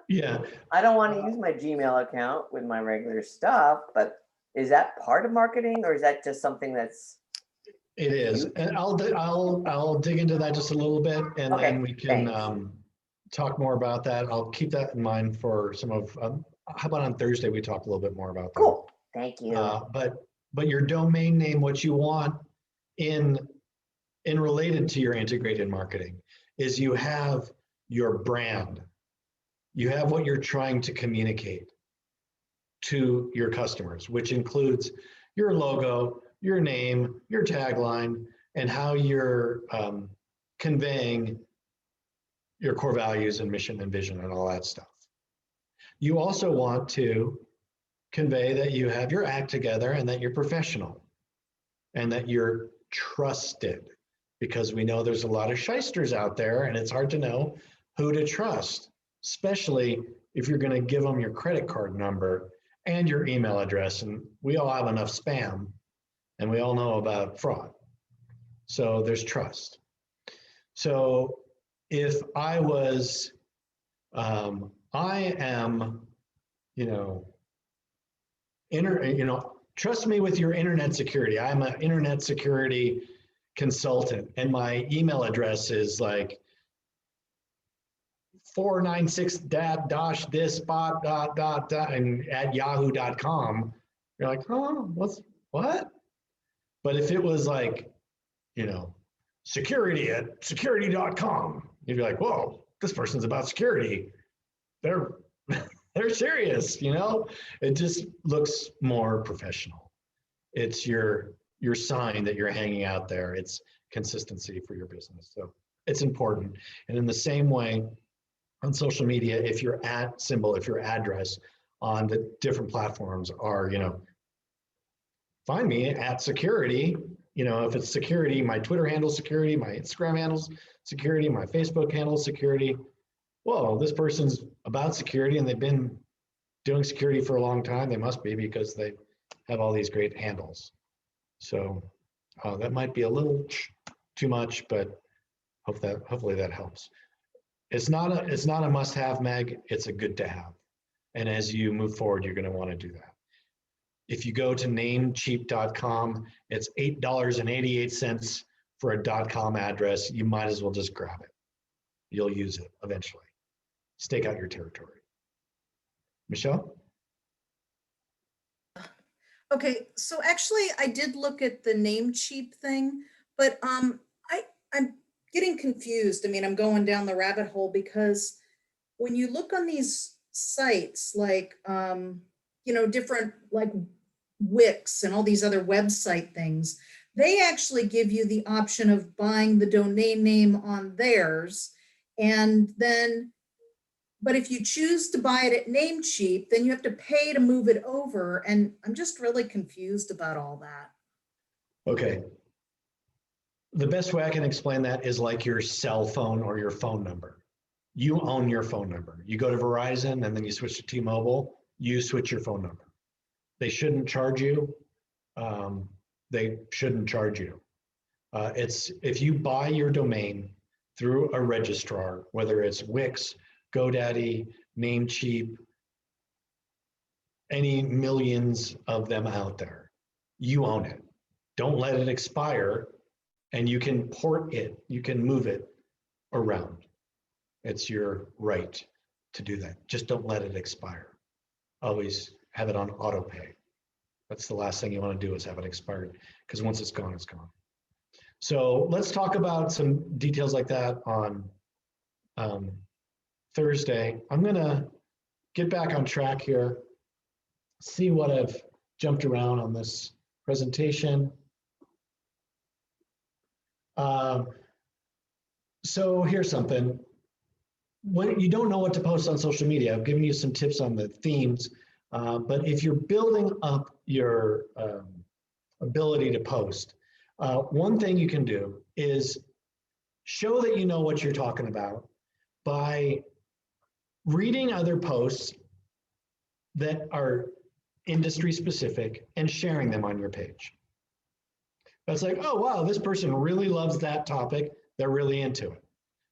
yeah. I don't want to use my Gmail account with my regular stuff, but is that part of marketing, or is that just something that's? It is, and I'll dig into that just a little bit, and then we can talk more about that. I'll keep that in mind for some of. How about on Thursday we talk a little bit more about that? Cool. Thank you. But your domain name, what you want in related to your integrated marketing, is you have your brand. You have what you're trying to communicate to your customers, which includes your logo, your name, your tagline, and how you're conveying your core values and mission and vision and all that stuff. You also want to convey that you have your act together and that you're professional and that you're trusted, because we know there's a lot of shysters out there and it's hard to know who to trust, especially if you're going to give them your credit card number and your email address. And we all have enough spam and we all know about fraud. So there's trust. So if I was, I am, trust me with your internet security. I'm an internet security consultant, and my email address is like 496-this bot ... and at yahoo.com. You're like, oh, what? But if it was like, security at security.com, you'd be like, whoa, this person's about security. They're serious, It just looks more professional. It's your sign that you're hanging out there. It's consistency for your business. So it's important. And in the same way, on social media, if your at symbol, if your address on the different platforms are, find me at security. If it's security, my Twitter handle security, my Instagram handle's security, my Facebook handle security. Whoa, this person's about security and they've been doing security for a long time. They must be, because they have all these great handles. So that might be a little too much, but hopefully that helps. It's not a must-have, Meg. It's a good to have. And as you move forward, you're going to want to do that. If you go to namecheap.com, it's $8.88 for a .com address. You might as well just grab it. You'll use it eventually. Stake out your territory. Michelle? Okay, so actually I did look at the Namecheap thing, but I'm getting confused. I mean, I'm going down the rabbit hole, because when you look on these sites like different like Wix and all these other website things, they actually give you the option of buying the domain name on theirs, and then but if you choose to buy it at Namecheap, then you have to pay to move it over. And I'm just really confused about all that. Okay. The best way I can explain that is like your cell phone or your phone number. You own your phone number. You go to Verizon and then you switch to T-Mobile, you switch your phone number. They shouldn't charge you. They shouldn't charge you. It's if you buy your domain through a registrar, whether it's Wix, GoDaddy, Namecheap, any millions of them out there, you own it. Don't let it expire and you can port it, you can move it around. It's your right to do that. Just don't let it expire. Always have it on auto pay. That's the last thing you want to do is have it expired, because once it's gone, it's gone. So let's talk about some details like that on Thursday. I'm gonna get back on track here, see what I've jumped around on this presentation. So here's something. When you don't know what to post on social media, I've given you some tips on the themes, but if you're building up your ability to post, one thing you can do is show that you know what you're talking about by reading other posts that are industry specific and sharing them on your page. That's like, oh, wow, this person really loves that topic. They're really into it.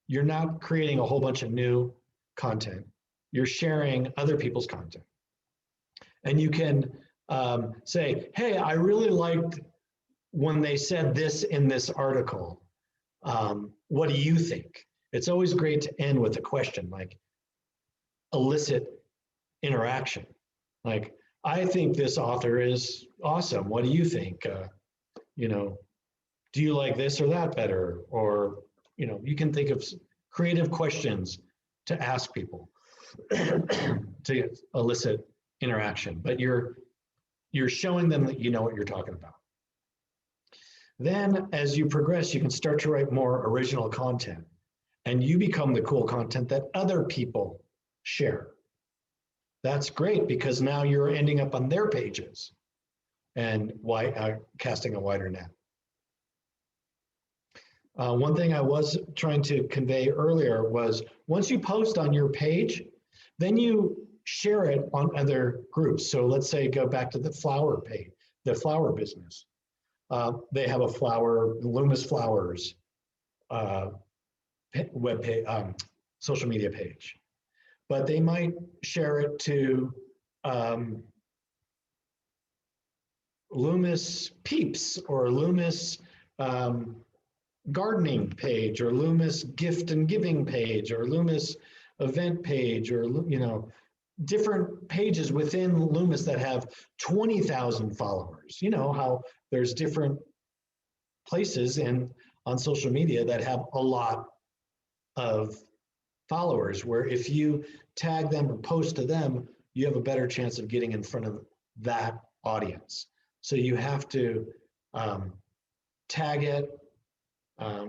You're not creating a whole bunch of new content. You're sharing other people's content. And you can say, hey, I really liked when they said this in this article. What do you think? It's always great to end with a question, like elicit interaction. Like, I think this author is awesome. What do you think? Do you like this or that better? Or, you can think of creative questions to ask people to elicit interaction, but you're showing them that you know what you're talking about. Then as you progress, you can start to write more original content, and you become the cool content that other people share. That's great, because now you're ending up on their pages and casting a wider net. One thing I was trying to convey earlier was once you post on your page, then you share it on other groups. So let's say go back to the flower page, the flower business. They have a Loomis Flowers web page, social media page, but they might share it to Loomis Peeps or Loomis gardening page or Loomis gift and giving page or Loomis event page, or different pages within Loomis that have 20,000 followers. You know how there's different places on social media that have a lot of followers, where if you tag them or post to them, you have a better chance of getting in front of that audience. So you have to tag it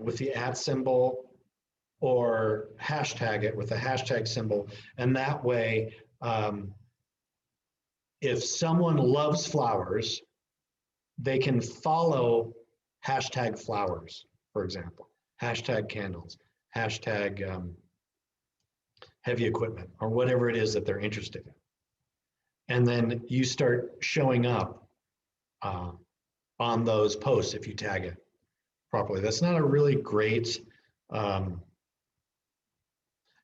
with the @ symbol, or hashtag it with the hashtag symbol. And that way, if someone loves flowers, they can follow hashtag flowers, for example, hashtag candles, hashtag heavy equipment, or whatever it is that they're interested in. And then you start showing up on those posts if you tag it properly. That's not a really great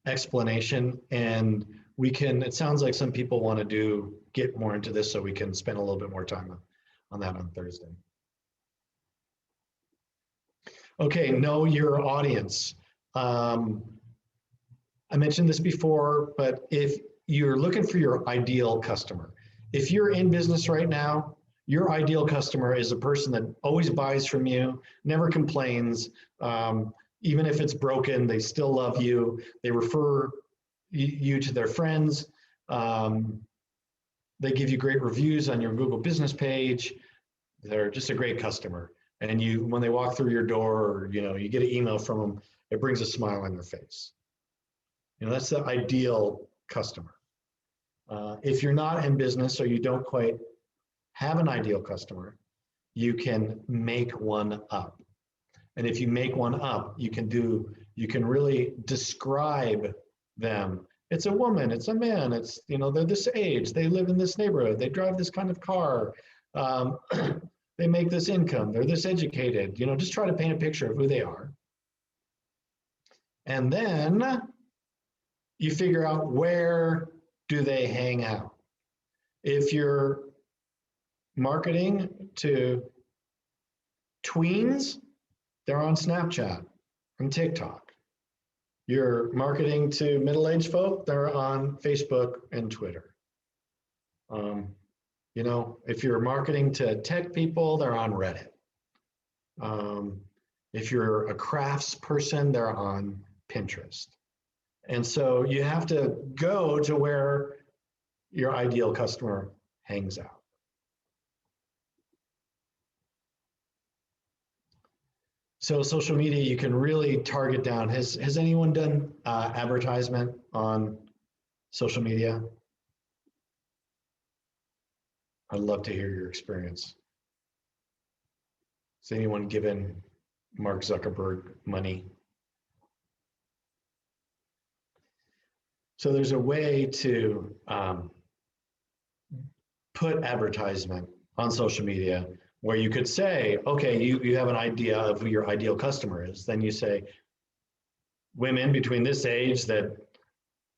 explanation, and it sounds like some people want to get more into this, so we can spend a little bit more time on that on Thursday. Okay, know your audience. I mentioned this before, but if you're looking for your ideal customer, if you're in business right now, your ideal customer is a person that always buys from you, never complains. Even if it's broken, they still love you. They refer you to their friends. They give you great reviews on your Google business page. They're just a great customer. And when they walk through your door, or you get an email from them, it brings a smile on their face. That's the ideal customer. If you're not in business, or you don't quite have an ideal customer, you can make one up. And if you make one up, you can really describe them. It's a woman, it's a man, they're this age, they live in this neighborhood, they drive this kind of car, they make this income, they're this educated. Just try to paint a picture of who they are. And then you figure out, where do they hang out? If you're marketing to tweens, they're on Snapchat and TikTok. You're marketing to middle-aged folk, they're on Facebook and Twitter. You know, if you're marketing to tech people, they're on Reddit. If you're a crafts person, they're on Pinterest. And so you have to go to where your ideal customer hangs out. So social media, you can really target down. Has anyone done advertisement on social media? I'd love to hear your experience. Has anyone given Mark Zuckerberg money? So there's a way to put advertisement on social media where you could say, okay, you have an idea of who your ideal customer is. Then you say, women between this age that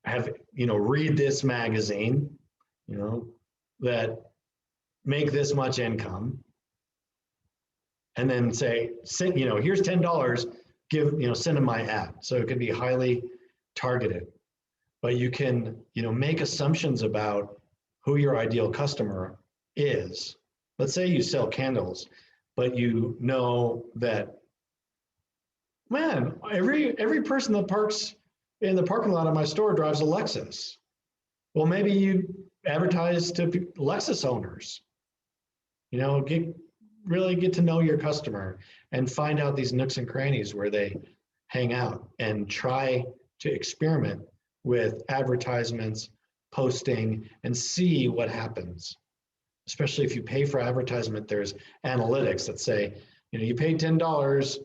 have, read this magazine, that make this much income, and then say, here's $10, send them my ad. So it could be highly targeted, but you can, make assumptions about who your ideal customer is. Let's say you sell candles, but you know that, man, every person that parks in the parking lot of my store drives a Lexus. Well, maybe you advertise to Lexus owners. Really get to know your customer and find out these nooks and crannies where they hang out and try to experiment with advertisements, posting, and see what happens. Especially if you pay for advertisement, there's analytics that say, you paid $10,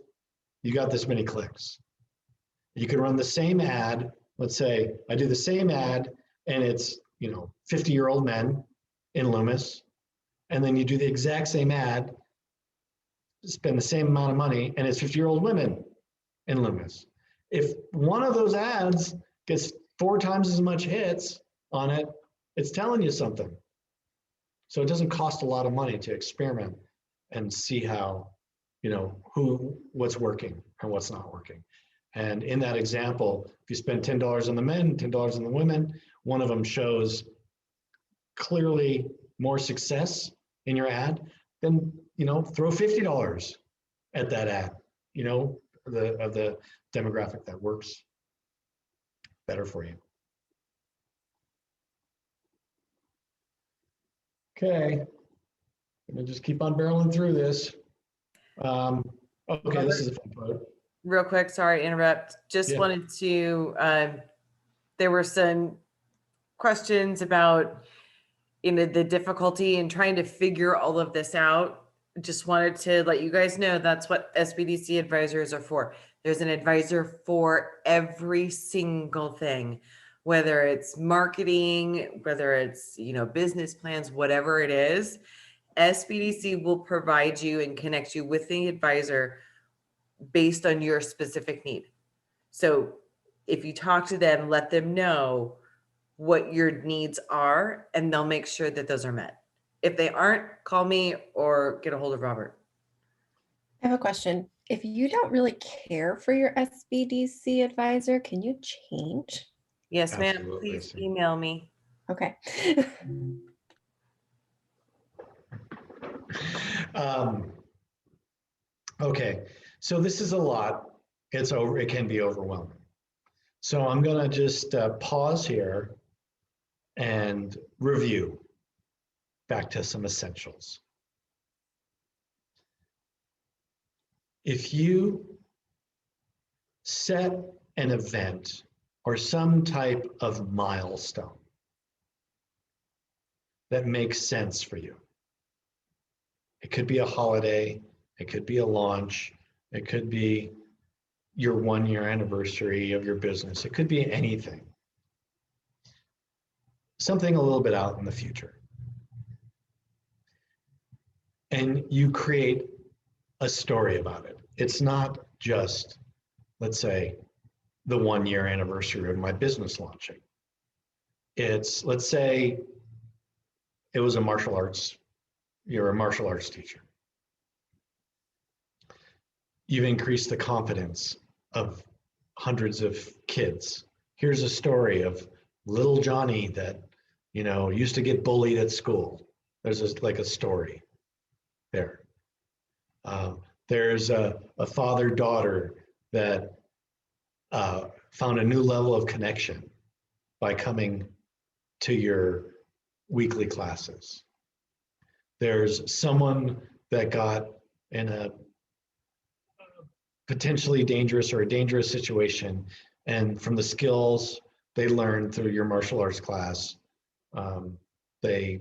you got this many clicks. You could run the same ad. Let's say I do the same ad and it's, 50-year-old men in Loomis. And then you do the exact same ad, spend the same amount of money, and it's 50-year-old women in Loomis. If one of those ads gets 4 times as much hits on it, it's telling you something. So it doesn't cost a lot of money to experiment and see how, what's working and what's not working. And in that example, if you spend $10 on the men, $10 on the women, one of them shows clearly more success in your ad, then, throw $50 at that ad, of the demographic that works better for you. Okay, I'm gonna just keep on barreling through this. Okay, this is a fun part. Real quick, sorry to interrupt. Just wanted to, there were some questions about, the difficulty in trying to figure all of this out. Just wanted to let you guys know that's what SBDC advisors are for. There's an advisor for every single thing, whether it's marketing, whether it's, business plans, whatever it is. SBDC will provide you and connect you with the advisor based on your specific need. So if you talk to them, let them know what your needs are, and they'll make sure that those are met. If they aren't, call me or get a hold of Robert. I have a question. If you don't really care for your SBDC advisor, can you change? Yes, ma'am. Please email me. Okay. Okay, so this is a lot. It can be overwhelming. So I'm gonna just pause here and review back to some essentials. If you set an event or some type of milestone that makes sense for you, it could be a holiday, it could be a launch, it could be your 1-year anniversary of your business, it could be anything. Something a little bit out in the future. And you create a story about it. It's not just, let's say, the 1-year anniversary of my business launching. It's, let's say it was a martial arts, you're a martial arts teacher. you've increased the confidence of hundreds of kids. Here's a story of little Johnny that, you know, used to get bullied at school. There's like a story there. There's a father-daughter that found a new level of connection by coming to your weekly classes. There's someone that got in a potentially dangerous or a dangerous situation, and from the skills they learned through your martial arts class, they,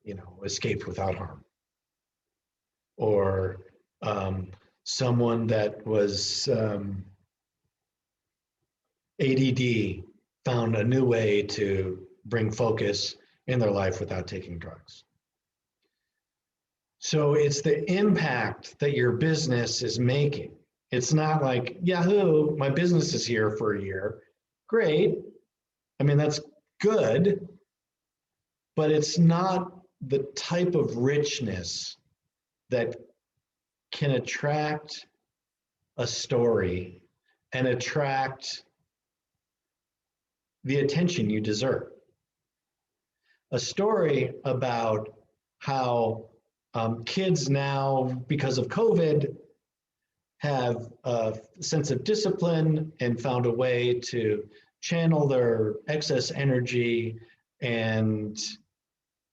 you know, escaped without harm. Or someone that was ADD found a new way to bring focus in their life without taking drugs. So it's the impact that your business is making. It's not like, Yahoo, my business is here for a year. Great. I mean, that's good, but it's not the type of richness that can attract a story and attract the attention you deserve. A story about how kids now, because of COVID, have a sense of discipline and found a way to channel their excess energy and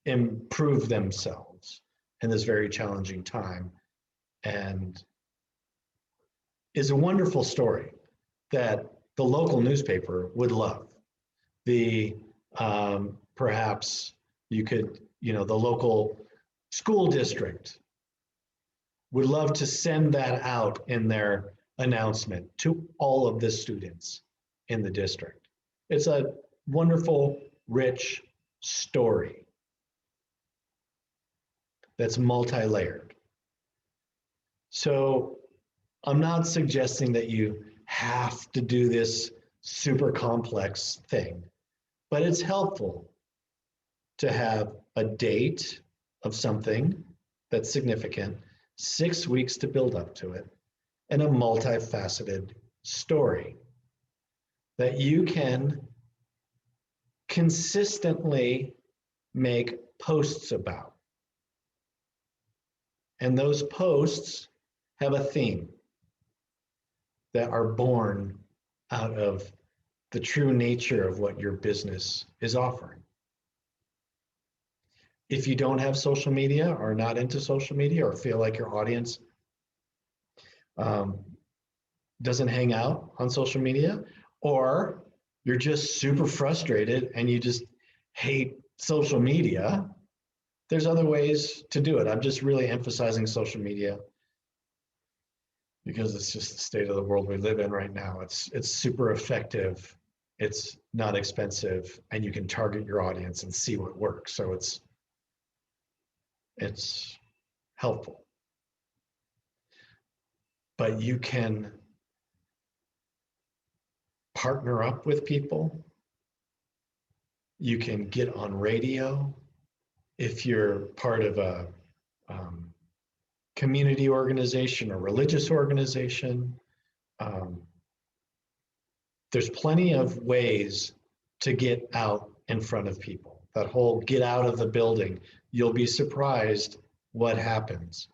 improve themselves in this very challenging time, and is a wonderful story that the local newspaper would love. The perhaps you could, you know, the local school district would love to send that out in their announcement to all of the students in the district. It's a wonderful, rich story that's multi-layered. So I'm not suggesting that you have to do this super complex thing, but it's helpful to have a date of something that's significant, 6 weeks to build up to it, and a multifaceted story that you can consistently make posts about. And those posts have a theme that are born out of the true nature of what your business is offering. If you don't have social media or not into social media or feel like your audience doesn't hang out on social media, or you're just super frustrated and you just hate social media, there's other ways to do it. I'm just really emphasizing social media because it's just the state of the world we live in right now. It's super effective, it's not expensive, and you can target your audience and see what works. So it's helpful. But you can partner up with people. You can get on radio. If you're part of a community organization or religious organization, there's plenty of ways to get out in front of people. That whole get out of the building, you'll be surprised what happens.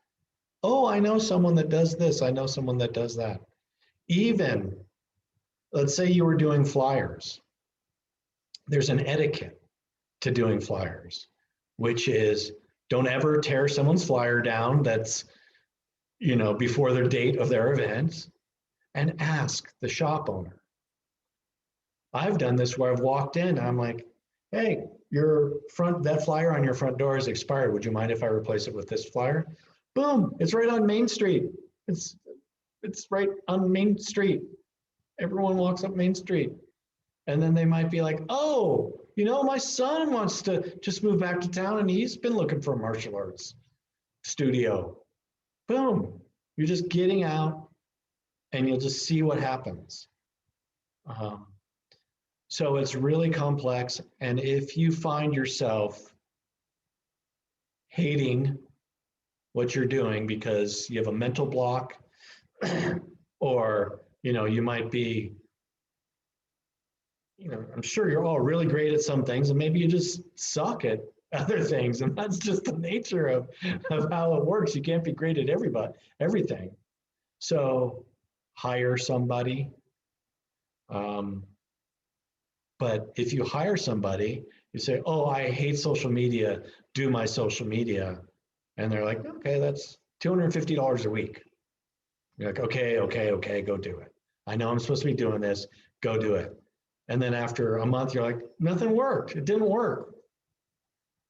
Oh, I know someone that does this. I know someone that does that. Even, let's say you were doing flyers. There's an etiquette to doing flyers, which is don't ever tear someone's flyer down that's, you know, before the date of their event, and ask the shop owner. I've done this where I've walked in, I'm like, hey, that flyer on your front door is expired. Would you mind if I replace it with this flyer? Boom, it's right on Main Street. It's right on Main Street. Everyone walks up Main Street. And then they might be like, oh, you know, my son wants to just move back to town and he's been looking for a martial arts studio. Boom, you're just getting out and you'll just see what happens. So it's really complex. And if you find yourself hating what you're doing because you have a mental block Or, you might be, I'm sure you're all really great at some things, and maybe you just suck at other things, and that's just the nature of how it works. You can't be great at everything. So hire somebody. But if you hire somebody, you say, oh, I hate social media, do my social media. And they're like, okay, that's $250 a week. You're like, okay, go do it. I know I'm supposed to be doing this, go do it. And then after a month, you're like, nothing worked, it didn't work.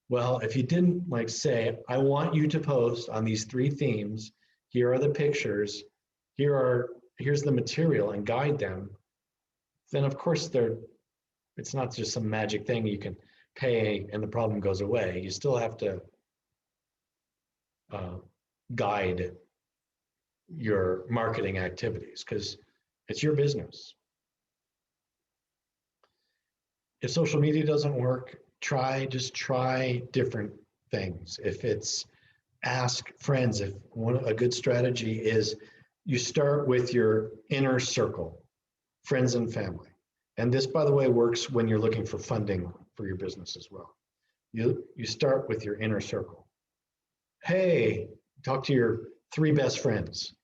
Well, if you didn't say, I want you to post on these 3 themes, here are the pictures, here's the material, and guide them, then of course it's not just some magic thing you can pay and the problem goes away. You still have to guide your marketing activities because it's your business. If social media doesn't work, just try different things. If it's ask friends, a good strategy is you start with your inner circle, friends and family. And this, by the way, works when you're looking for funding for your business as well. You start with your inner circle. Hey, talk to your 3 best friends.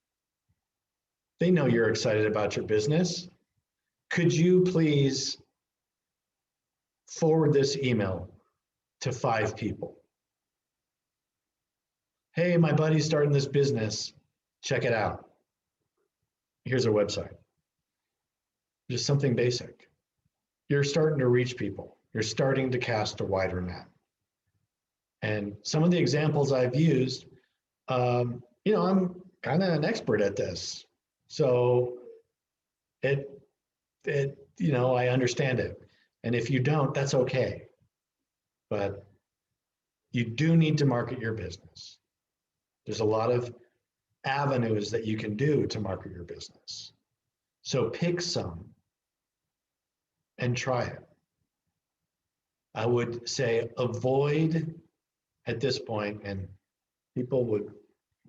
They know you're excited about your business. Could you please forward this email to 5 people? Hey, my buddy's starting this business. Check it out. Here's our website. Just something basic. You're starting to reach people. You're starting to cast a wider net. And some of the examples I've used, I'm kind of an expert at this. So I understand it. And if you don't, that's okay. But you do need to market your business. There's a lot of avenues that you can do to market your business. So pick some and try it. I would say avoid at this point, and people would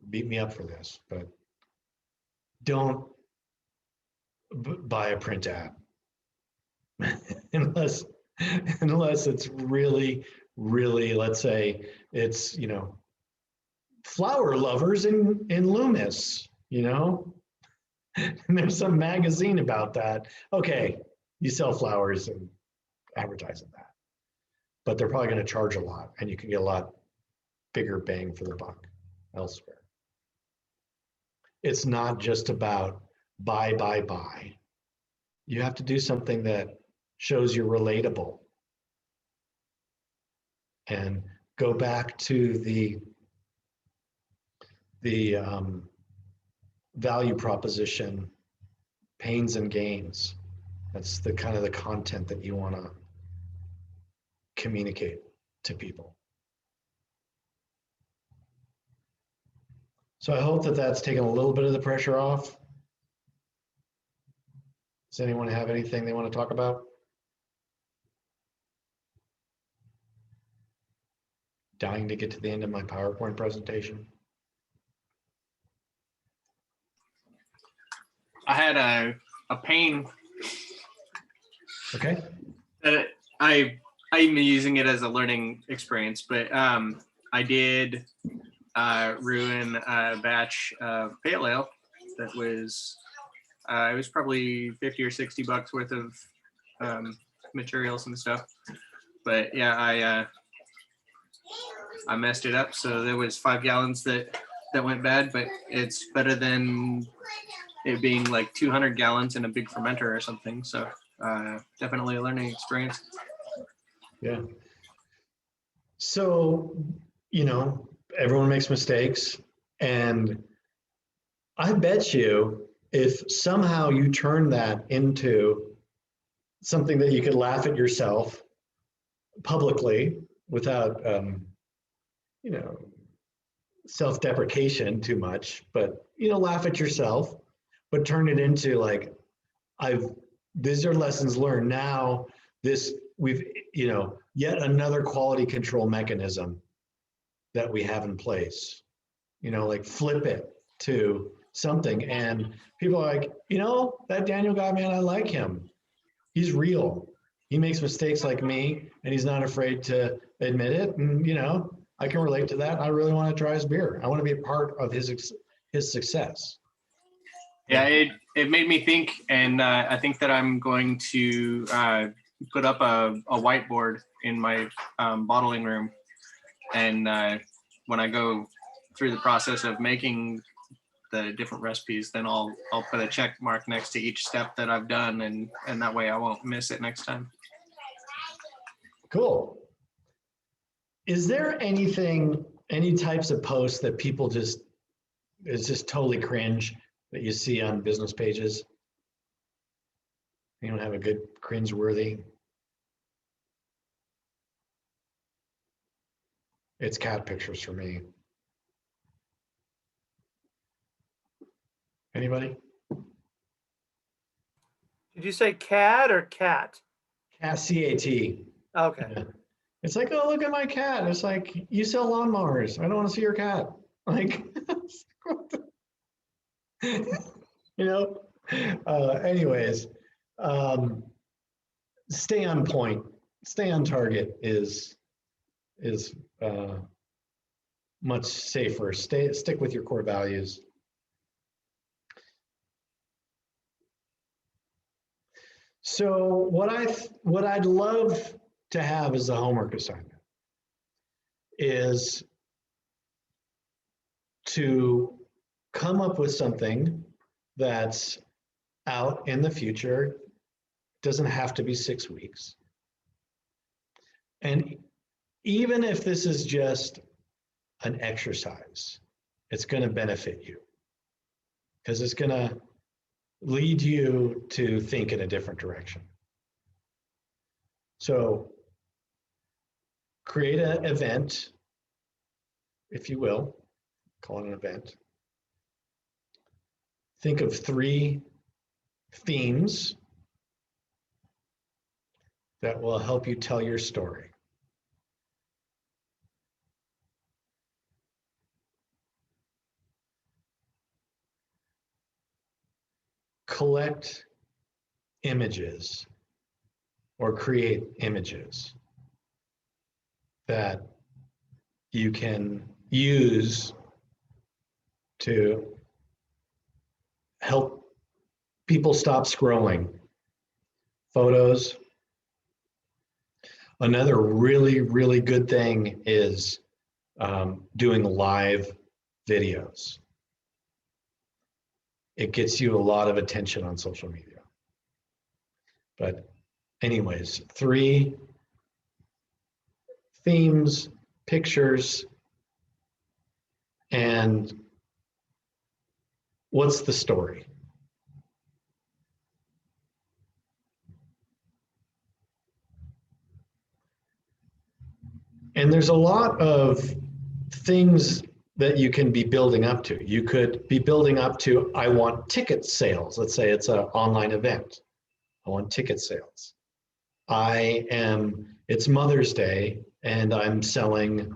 beat me up for this, but don't buy a print ad unless it's really, let's say it's, flower lovers in Loomis, and there's some magazine about that. Okay, you sell flowers and advertise that, but they're probably going to charge a lot, and you can get a lot bigger bang for the buck elsewhere. It's not just about buy. You have to do something that shows you're relatable, and go back to the value proposition, pains and gains. That's the kind of the content that you want to communicate to people. So I hope that that's taken a little bit of the pressure off. Does anyone have anything they want to talk about? Dying to get to the end of my PowerPoint presentation. I had a pain. Okay. I'm using it as a learning experience, but I did ruin a batch of pale ale that was it was probably 50 or 60 bucks worth of materials and stuff. But yeah, I messed it up, so there was 5 gallons that went bad, but it's better than it being like 200 gallons in a big fermenter or something. So definitely a learning experience. Yeah. So, everyone makes mistakes, and I bet you if somehow you turn that into something that you could laugh at yourself publicly without, self-deprecation too much, but, laugh at yourself, but turn it into like, these are lessons learned. Now we've, yet another quality control mechanism that we have in place, like flip it to, something, and people are like, you know, that Daniel guy, man, I like him. He's real. He makes mistakes like me, and he's not afraid to admit it. And, you know, I can relate to that. I really want to try his beer. I want to be a part of his success. Yeah, it made me think, and I think that I'm going to put up a whiteboard in my bottling room, and when I go through the process of making the different recipes, then I'll put a check mark next to each step that I've done, and that way I won't miss it next time. Cool. Is there anything, any types of posts that people just, it's just totally cringe that you see on business pages? You don't have a good cringe-worthy? It's cat pictures for me. Anybody? Did you say cat or cat? Cat, C-A-T. Okay. Yeah. It's like, oh, look at my cat. It's like, you sell lawnmowers. I don't want to see your cat. Like, you know? Anyways, stay on point. Stay on target is much safer. Stick with your core values. So what I'd love to have as a homework assignment is to come up with something that's out in the future. Doesn't have to be 6 weeks. And even if this is just an exercise, it's going to benefit you because it's going to lead you to think in a different direction. So create an event, if you will, call it an event. Think of 3 themes that will help you tell your story. Collect images or create images that you can use to help people stop scrolling. Photos. Another really, really good thing is doing live videos. It gets you a lot of attention on social media. But anyways, 3 themes, pictures, and what's the story? And there's a lot of things that you can be building up to. You could be building up to, I want ticket sales. Let's say it's an online event. I want ticket sales. It's Mother's Day, and I'm selling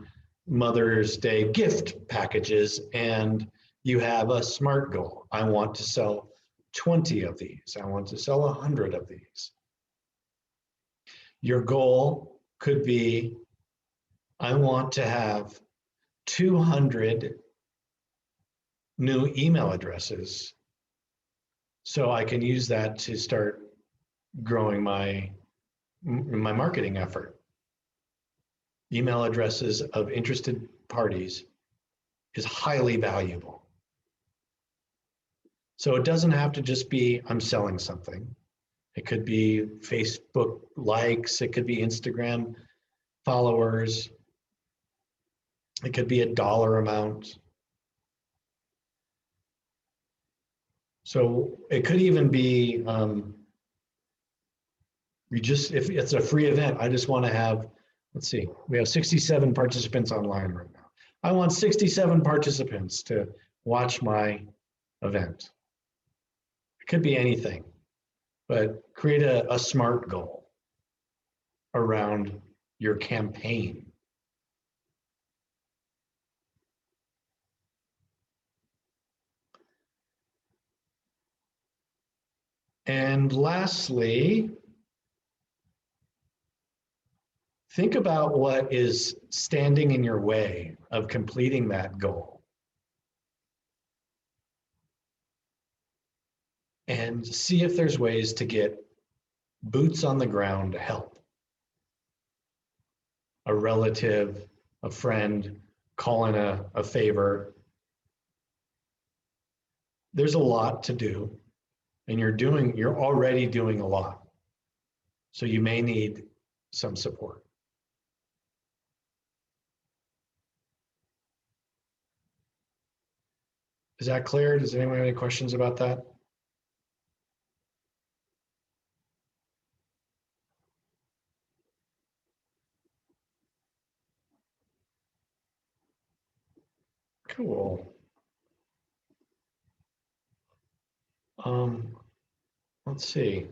Mother's Day gift packages, and you have a SMART goal. I want to sell 20 of these. I want to sell 100 of these. Your goal could be, I want to have 200 new email addresses so I can use that to start growing my marketing effort. Email addresses of interested parties is highly valuable. So it doesn't have to just be I'm selling something. It could be Facebook likes, it could be Instagram followers, it could be a dollar amount. So it could even be, if it's a free event, I just want to have, let's see, we have 67 participants online right now. I want 67 participants to watch my event. It could be anything, but create a SMART goal around your campaign. And lastly, think about what is standing in your way of completing that goal. And see if there's ways to get boots on the ground help. A relative, a friend, call in a favor. There's a lot to do, and you're already doing a lot. So you may need some support. Is that clear? Does anyone have any questions about that? Cool. Let's see.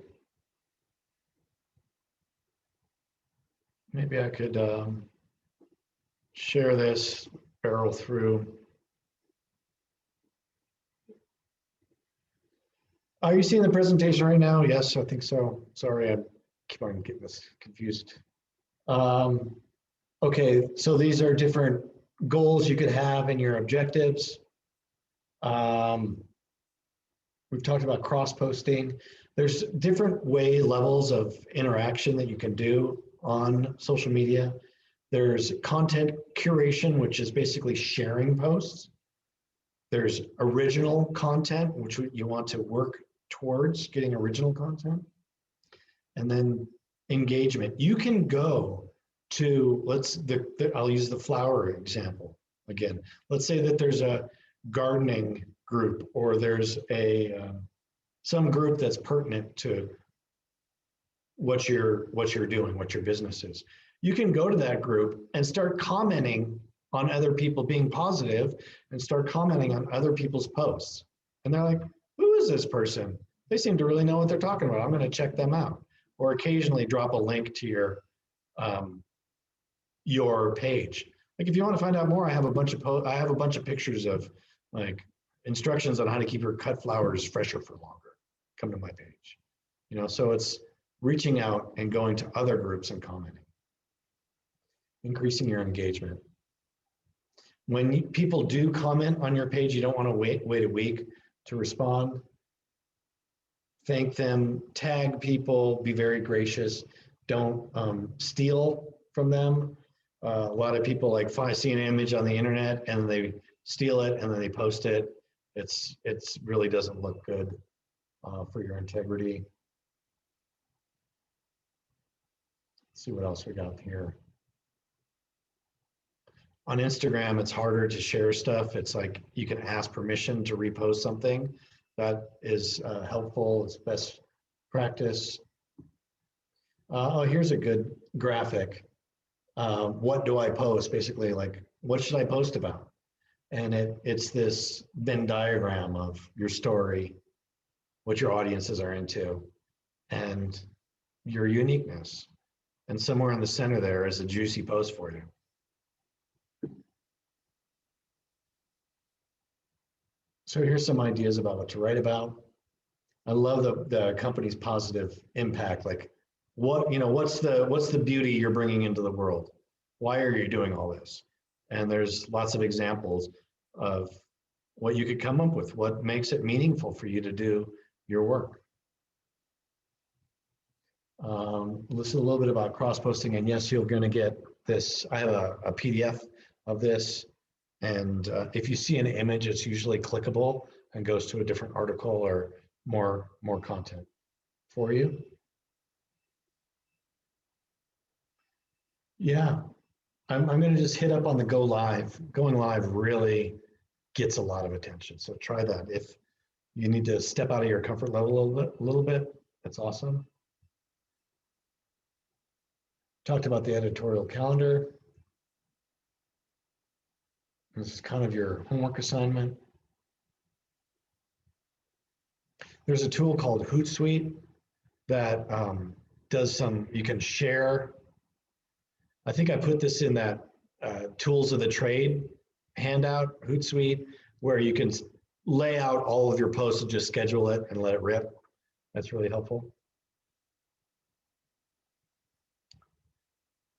Maybe I could share this, barrel through. Are you seeing the presentation right now? Yes, I think so. Sorry, I keep on getting this confused. Okay, so these are different goals you could have in your objectives. We've talked about cross-posting. There's different levels of interaction that you can do on social media. There's content curation, which is basically sharing posts. There's original content, which you want to work towards getting original content. And then engagement. You can go to, I'll use the flower example again. Let's say that there's a gardening group, or there's some group that's pertinent to what you're doing, what your business is. You can go to that group and start commenting on other people being positive, and start commenting on other people's posts. And they're like, who is this person? They seem to really know what they're talking about. I'm going to check them out. Or occasionally drop a link to your page. Like if you want to find out more, I have a bunch of pictures of like instructions on how to keep your cut flowers fresher for longer. Come to my page. So it's reaching out and going to other groups and commenting. Increasing your engagement. When people do comment on your page, you don't want to wait a week to respond. Thank them, tag people, be very gracious. Don't steal from them. A lot of people see an image on the internet and they steal it and then they post it. It's really doesn't look good for your integrity. Let's see what else we got here. On Instagram, it's harder to share stuff. It's like you can ask permission to repost something. That is helpful. It's best practice. Here's a good graphic. What do I post? Basically, like, what should I post about? And it's this Venn diagram of your story, what your audiences are into, and your uniqueness. And somewhere in the center there is a juicy post for you. So here's some ideas about what to write about. I love the company's positive impact. Like, what's the beauty you're bringing into the world? Why are you doing all this? And there's lots of examples of what you could come up with, what makes it meaningful for you to do your work. Listen a little bit about cross-posting, and yes, you're going to get this. I have a PDF of this, and if you see an image, it's usually clickable and goes to a different article or more content for you. Yeah, I'm going to just hit up on the go live. Going live really gets a lot of attention, so try that. If you need to step out of your comfort level a little bit, that's awesome. Talked about the editorial calendar. This is kind of your homework assignment. There's a tool called Hootsuite that does you can share. I think I put this in that tools of the trade handout, Hootsuite, where you can lay out all of your posts and just schedule it and let it rip. That's really helpful.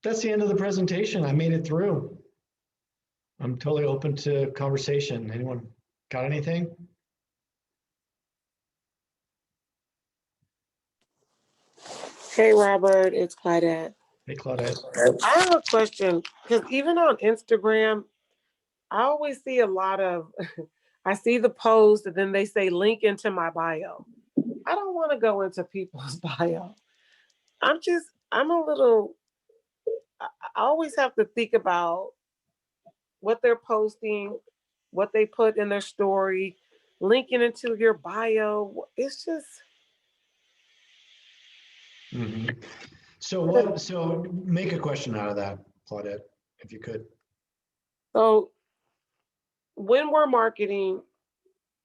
That's the end of the presentation. I made it through. I'm totally open to conversation. Anyone got anything? Hey, Robert, it's Claudette. Hey, Claudette. I have a question, because even on Instagram, I always see a lot of, I see the post and then they say link into my bio. I don't want to go into people's bio. I'm a little, I always have to think about what they're posting, what they put in their story, linking into your bio. It's just. Mm-hmm. So make a question out of that, Claudette, if you could. So when we're marketing,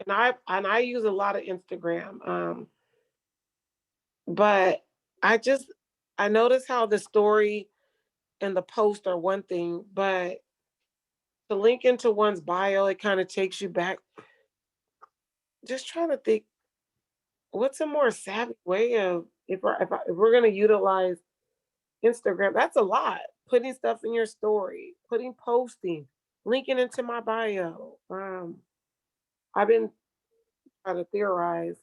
and I use a lot of Instagram, but I notice how the story and the post are one thing, but to link into one's bio, it kind of takes you back. Just trying to think, what's a more savvy way of, if we're going to utilize Instagram, that's a lot. Putting stuff in your story, posting, linking into my bio. I've been trying to theorize,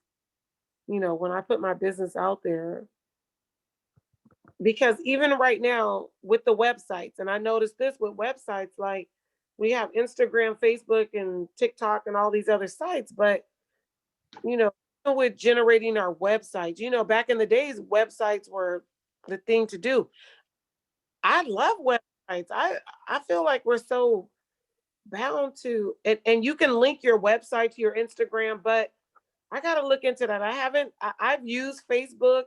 when I put my business out there, because even right now with the websites, and I noticed this with websites, like we have Instagram, Facebook, and TikTok and all these other sites, but with generating our websites, back in the days, websites were the thing to do. I love websites. I feel like we're so bound to, and you can link your website to your Instagram, but I got to look into that. I've used Facebook,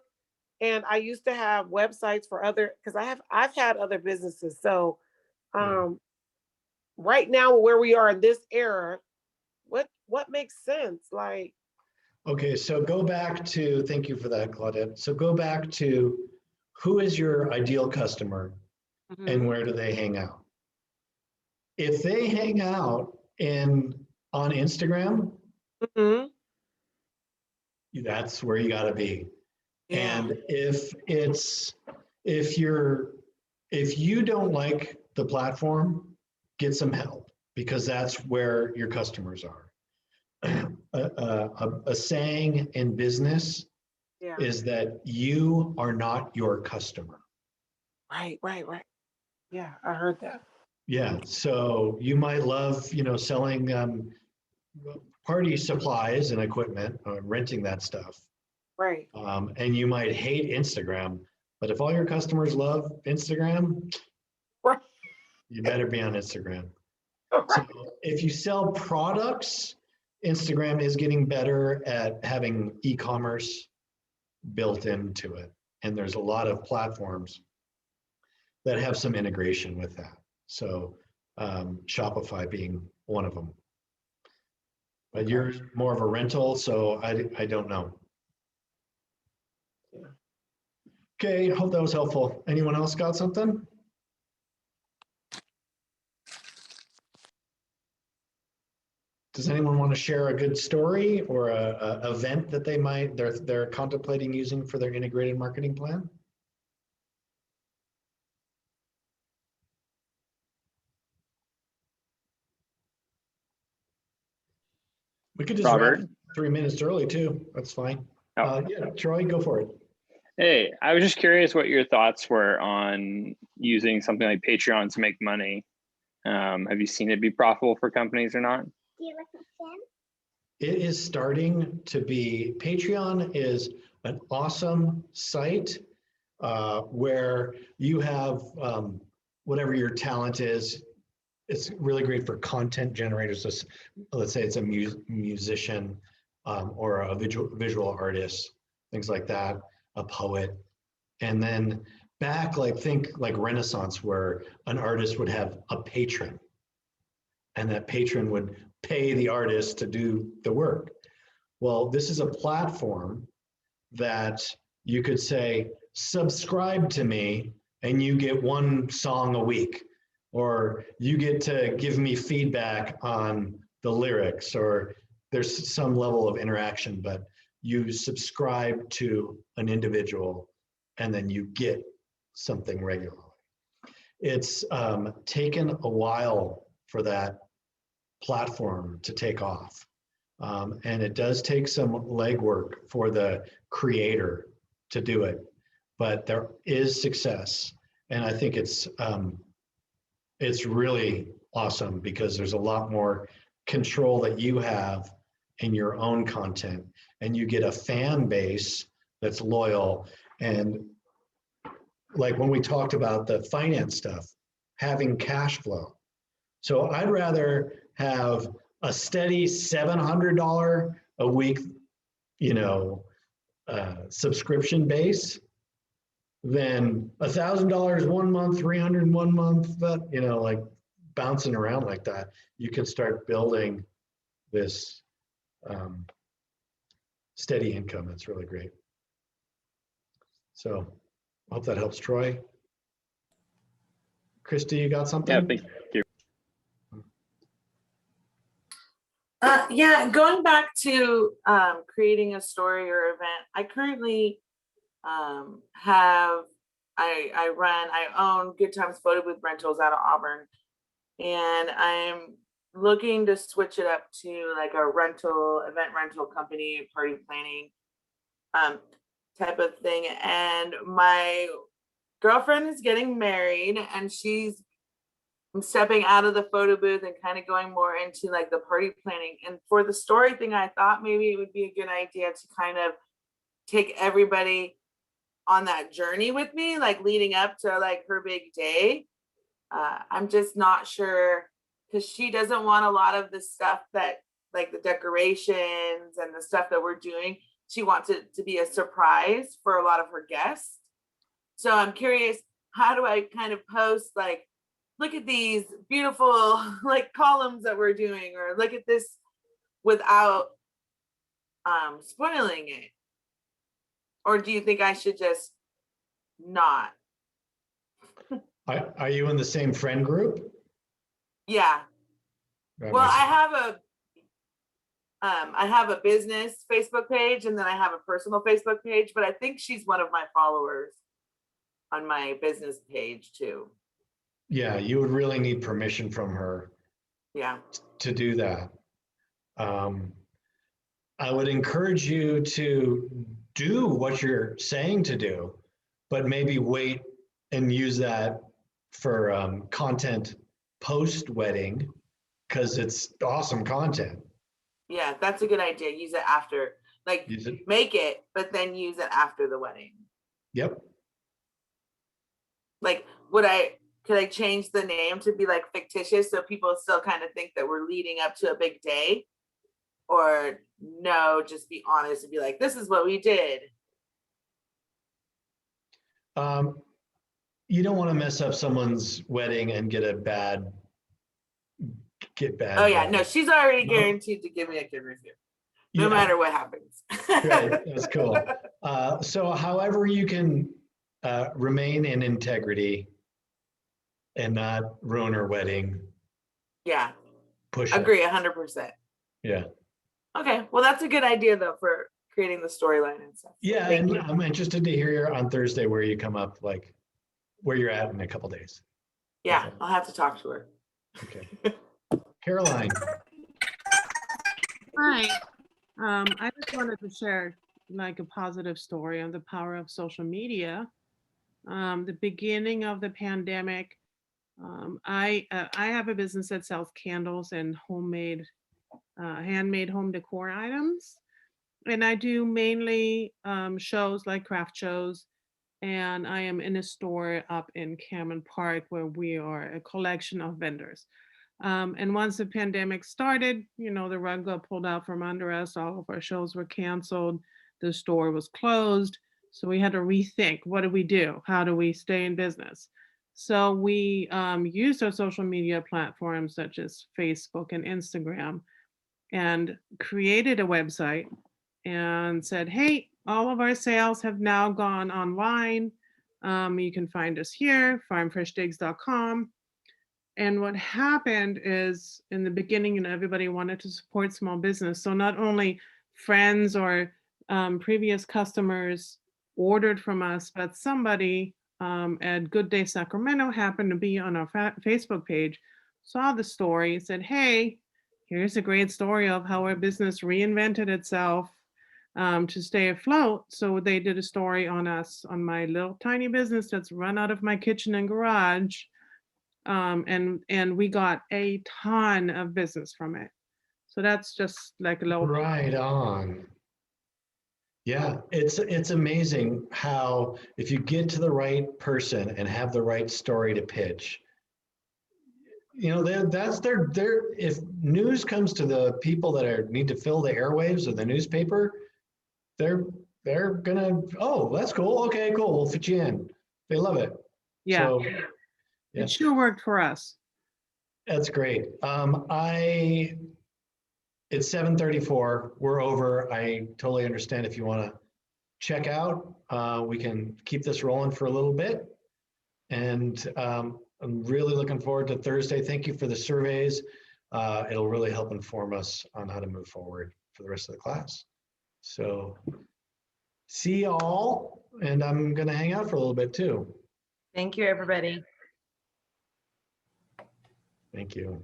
and I used to have websites for because I've had other businesses. So right now, where we are in this era, what makes sense? Like, okay, so go back to, thank you for that, Claudette. So go back to, who is your ideal customer and where do they hang out? If they hang out on Instagram, that's where you got to be. Yeah. And if you don't like the platform, get some help, because that's where your customers are. A saying in business is that you are not your customer. Right. Yeah, I heard that. Yeah, so you might love, selling party supplies and equipment, renting that stuff. Right. And you might hate Instagram, but if all your customers love Instagram, you better be on Instagram. So if you sell products, Instagram is getting better at having e-commerce built into it. And there's a lot of platforms that have some integration with that. So Shopify being one of them. But you're more of a rental, so I don't know. Okay, hope that was helpful. Anyone else got something? Does anyone want to share a good story or a event that they're contemplating using for their integrated marketing plan? We could just wrap 3 minutes early too. That's fine. Oh. Yeah, Troy, go for it. Hey, I was just curious what your thoughts were on using something like Patreon to make money. Have you seen it be profitable for companies or not? It is starting to be. Patreon is an awesome site where you have whatever your talent is. It's really great for content generators. So let's say it's a musician or a visual artist, things like that, a poet. And then think like Renaissance, where an artist would have a patron, and that patron would pay the artist to do the work. Well, this is a platform that you could say, subscribe to me and you get one song a week, or you get to give me feedback on the lyrics, or there's some level of interaction, but you subscribe to an individual and then you get something regularly. It's taken a while for that platform to take off. And it does take some legwork for the creator to do it, but there is success. And I think it's really awesome because there's a lot more control that you have in your own content, and you get a fan base that's loyal. And like when we talked about the finance stuff, having cash flow. So I'd rather have a steady $700 a week, subscription base than $1,000 one month, 300 one month, but like bouncing around like that. You can start building this steady income. It's really great. So I hope that helps, Troy. Christy, you got something? Yeah, thank you. Yeah, going back to creating a story or event, I currently I own Good Times Photo Booth Rentals out of Auburn, and I'm looking to switch it up to like a event rental company, party planning type of thing. And my girlfriend is getting married, and I'm stepping out of the photo booth and kind of going more into like the party planning. And for the story thing, I thought maybe it would be a good idea to kind of take everybody on that journey with me, like leading up to like her big day. I'm just not sure, because she doesn't want a lot of the stuff that like the decorations and the stuff that we're doing. She wants it to be a surprise for a lot of her guests. So I'm curious, how do I kind of post like, look at these beautiful like columns that we're doing, or look at this without spoiling it? Or do you think I should just not? Are you in the same friend group? Yeah. Well, I have a business Facebook page, and then I have a personal Facebook page, but I think she's one of my followers on my business page too. Yeah, you would really need permission from her. Yeah. To do that. I would encourage you to do what you're saying to do, but maybe wait and use that for content post-wedding, because it's awesome content. Yeah, that's a good idea. Use it after, like make it, but then use it after the wedding. Yep. Like, could I change the name to be like fictitious so people still kind of think that we're leading up to a big day? Or no, just be honest and be like, this is what we did. You don't want to mess up someone's wedding and get bad. Oh yeah, no, she's already guaranteed to give me a good review, no matter what happens. Right, that's cool. So however you can remain in integrity and not ruin her wedding. Yeah, push agree 100%. Yeah. Okay, well that's a good idea though for creating the storyline and stuff. Yeah, so and I'm interested to hear on Thursday where you come up, like where you're at in a couple days. Yeah, okay. I'll have to talk to her. Okay. Caroline. Hi. I just wanted to share like a positive story on the power of social media. The beginning of the pandemic, I have a business that sells candles and homemade, handmade home decor items. And I do mainly shows like craft shows. And I am in a store up in Cameron Park where we are a collection of vendors. And once the pandemic started, the rug got pulled out from under us. All of our shows were canceled. The store was closed. So we had to rethink, what do we do? How do we stay in business? So we used our social media platforms such as Facebook and Instagram and created a website and said, hey, all of our sales have now gone online. You can find us here, farmfreshdigs.com. And what happened is in the beginning, everybody wanted to support small business. So not only friends or previous customers ordered from us, but somebody at Good Day Sacramento happened to be on our Facebook page, saw the story, said, hey, here's a great story of how our business reinvented itself to stay afloat. So they did a story on us, on my little tiny business that's run out of my kitchen and garage. And we got a ton of business from it. So that's just like a little. Right on. Yeah, it's amazing how if you get to the right person and have the right story to pitch, you know, that's their if news comes to the people that need to fill the airwaves of the newspaper, they're gonna, oh, that's cool. Okay, cool. We'll fit you in. They love it. Yeah. So, yeah. It sure worked for us. That's great. It's 7:34. We're over. I totally understand if you want to check out. We can keep this rolling for a little bit. And I'm really looking forward to Thursday. Thank you for the surveys. It'll really help inform us on how to move forward for the rest of the class. So see y'all. And I'm going to hang out for a little bit too. Thank you, everybody. Thank you.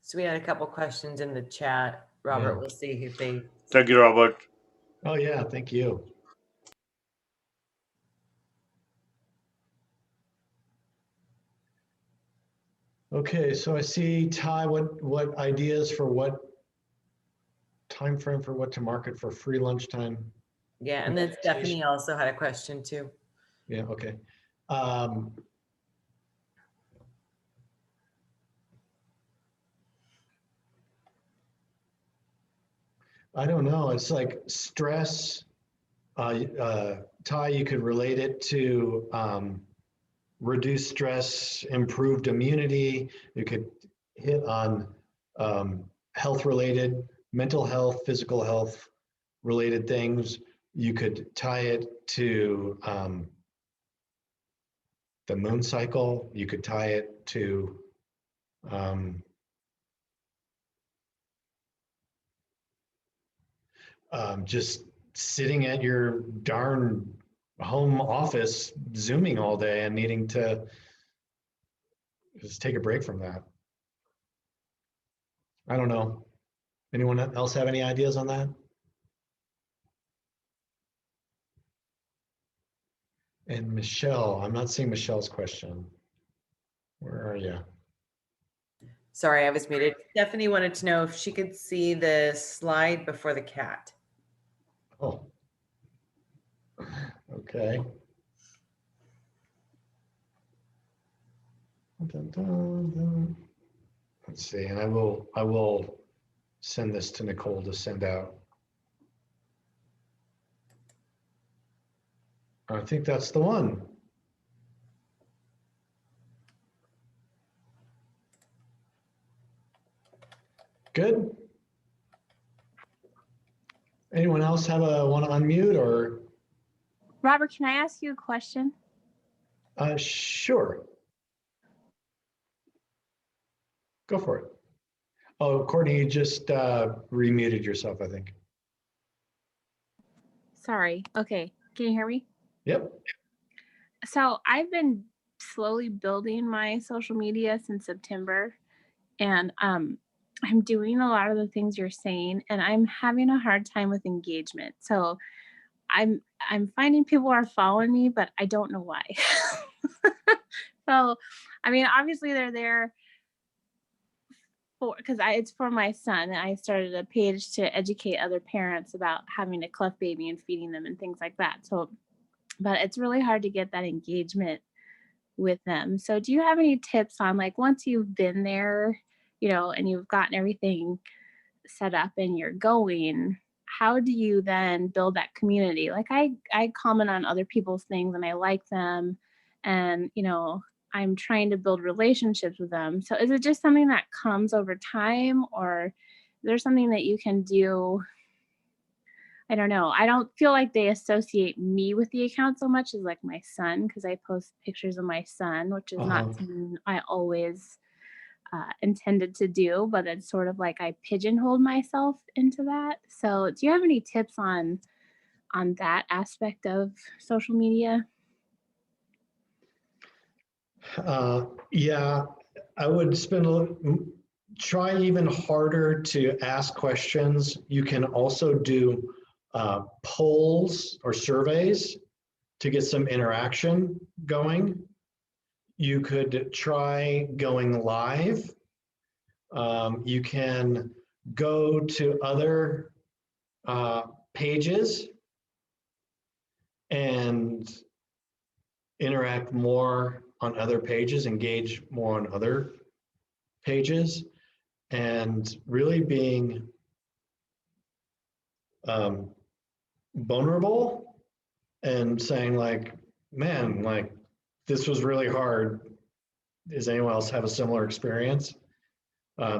So we had a couple questions in the chat. Robert, we'll see if they. Thank you, Robert. Oh yeah, thank you. Okay, so I see Ty, what ideas for what time frame for what to market for free lunchtime? Yeah, and then Stephanie also had a question too. Yeah, okay. I don't know. It's like stress. Ty, you could relate it to reduce stress, improved immunity. You could hit on health-related, mental health, physical health related things. You could tie it to the moon cycle. You could tie it to just sitting at your darn home office, Zooming all day and needing to just take a break from that. I don't know. Anyone else have any ideas on that? And Michelle, I'm not seeing Michelle's question. Where are you? Sorry, I was muted. Stephanie wanted to know if she could see the slide before the cat. Oh, okay. Dun, dun, dun. Let's see, and I will send this to Nicole to send out. I think that's the one. Good. Anyone else want to unmute or? Robert, can I ask you a question? Sure. Go for it. Oh, Courtney, you just remuted yourself, I think. Sorry. Okay. Can you hear me? Yep. So I've been slowly building my social media since September, and I'm doing a lot of the things you're saying, and I'm having a hard time with engagement. So I'm finding people are following me, but I don't know why. So, I mean, obviously they're there because it's for my son. I started a page to educate other parents about having a cleft baby and feeding them and things like that. So, but it's really hard to get that engagement with them. So do you have any tips on, like, once you've been there, you know, and you've gotten everything set up and you're going, how do you then build that community? Like I comment on other people's things and I like them, and, you know, I'm trying to build relationships with them. So is it just something that comes over time, or is there something that you can do? I don't know. I don't feel like they associate me with the account so much as like my son, because I post pictures of my son, which is not something I always intended to do, but it's sort of like I pigeonholed myself into that. So do you have any tips on that aspect of social media? Yeah, I would try even harder to ask questions. You can also do polls or surveys to get some interaction going. You could try going live. You can go to other pages and interact more on other pages, engage more on other pages, and really being vulnerable and saying like, man, like this was really hard. Does anyone else have a similar experience?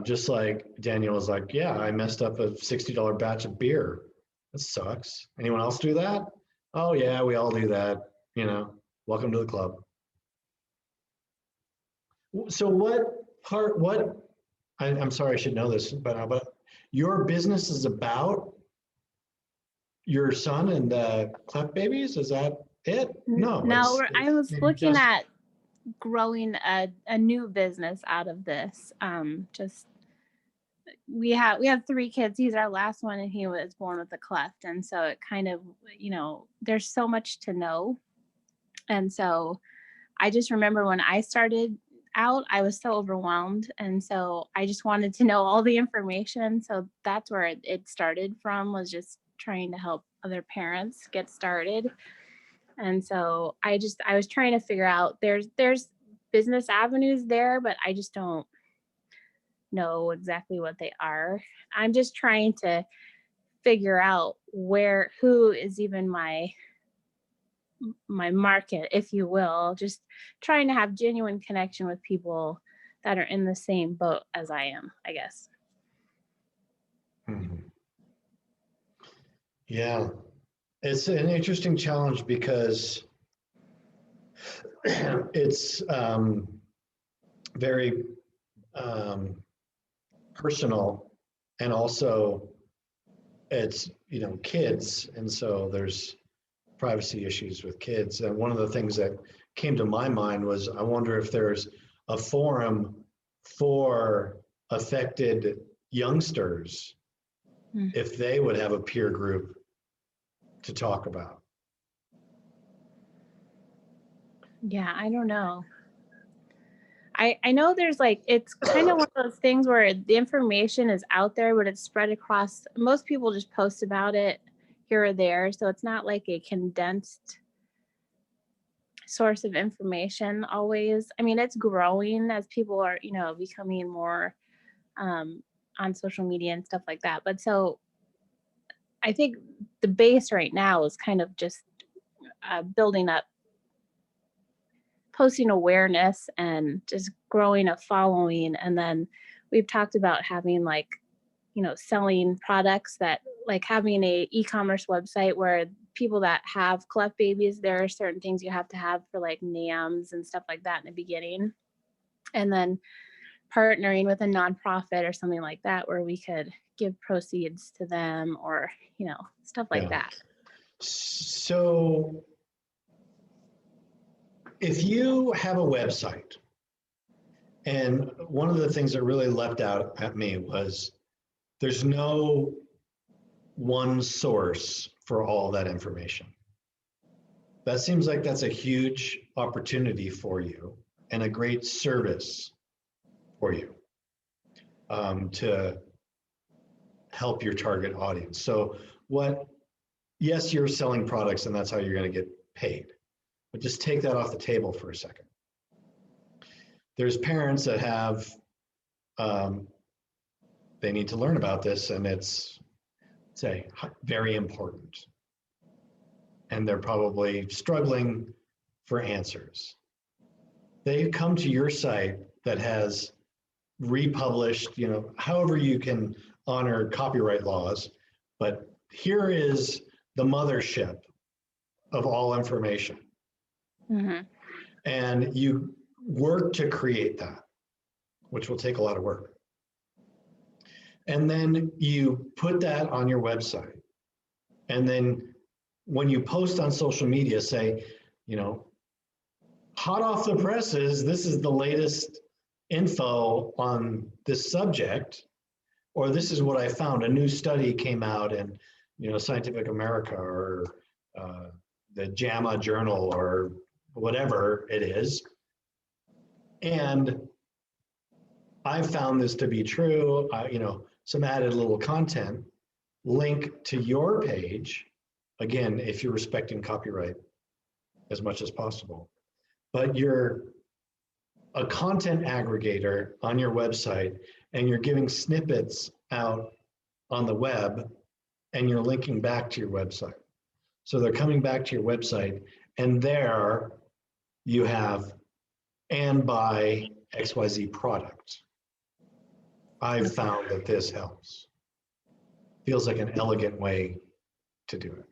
Just like Daniel was like, yeah, I messed up a $60 batch of beer. That sucks. Anyone else do that? Oh yeah, we all do that. You know, welcome to the club. So I'm sorry, I should know this, but your business is about your son and cleft babies? Is that it? No. No, I was looking at growing a new business out of this. We have 3 kids. He's our last one, and he was born with a cleft, and so it kind of, you know, there's so much to know. And so I just remember when I started out, I was so overwhelmed, and so I just wanted to know all the information. So that's where it started from, was just trying to help other parents get started. And so I was trying to figure out, there's business avenues there, but I just don't know exactly what they are. I'm just trying to figure out who is even my market, if you will, just trying to have genuine connection with people that are in the same boat as I am, I guess. Mm-hmm. Yeah, it's an interesting challenge because it's very personal, and also it's, you know, kids, and so there's privacy issues with kids. And one of the things that came to my mind was, I wonder if there's a forum for affected youngsters, if they would have a peer group to talk about. Yeah, I don't know. I know there's like, it's kind of one of those things where the information is out there, but it's spread across, most people just post about it here or there. So it's not like a condensed source of information always. I mean, it's growing as people are, you know, becoming more on social media and stuff like that. But so I think the base right now is kind of just building up, posting awareness and just growing a following. And then we've talked about having, like, you know, selling products, that like having a e-commerce website where people that have cleft babies, there are certain things you have to have for like NAMs and stuff like that in the beginning. And then partnering with a nonprofit or something like that, where we could give proceeds to them, or, you know, stuff like that. So if you have a website, and one of the things that really leapt out at me was there's no one source for all that information. That seems like that's a huge opportunity for you and a great service for you to help your target audience. So yes, you're selling products and that's how you're going to get paid, but just take that off the table for a second. There's parents that have, they need to learn about this, and it's, say, very important. And they're probably struggling for answers. They come to your site that has republished, you know, however you can honor copyright laws, but here is the mothership of all information. Mm-hmm. And you work to create that. which will take a lot of work. And then you put that on your website. And then when you post on social media, say, you know, hot off the presses, this is the latest info on this subject, or this is what I found. A new study came out in, you know, Scientific America or the JAMA Journal or whatever it is. And I found this to be true, you know, some added little content, link to your page, again, if you're respecting copyright as much as possible. But you're a content aggregator on your website and you're giving snippets out on the web and you're linking back to your website. So they're coming back to your website and there you have and buy XYZ product. I've found that this helps. Feels like an elegant way to do it.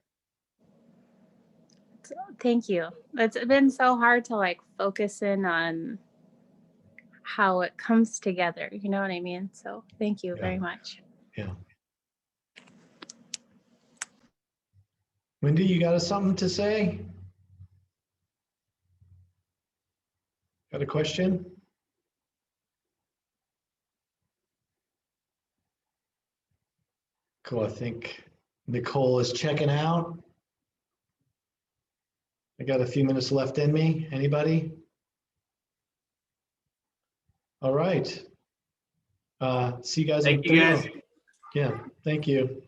Thank you. It's been so hard to like focus in on how it comes together. You know what I mean? So thank you very much. Yeah. Wendy, you got something to say? Got a question? Cool, I think Nicole is checking out. I got a few minutes left in me. Anybody? All right. See you guys. Thank you guys. Yeah, thank you.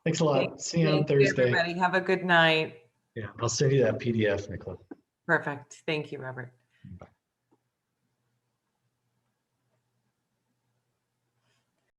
Thanks a lot. See you on Thursday. Everybody, have a good night. Yeah, I'll send you that PDF, Nicola. Perfect. Thank you, Robert.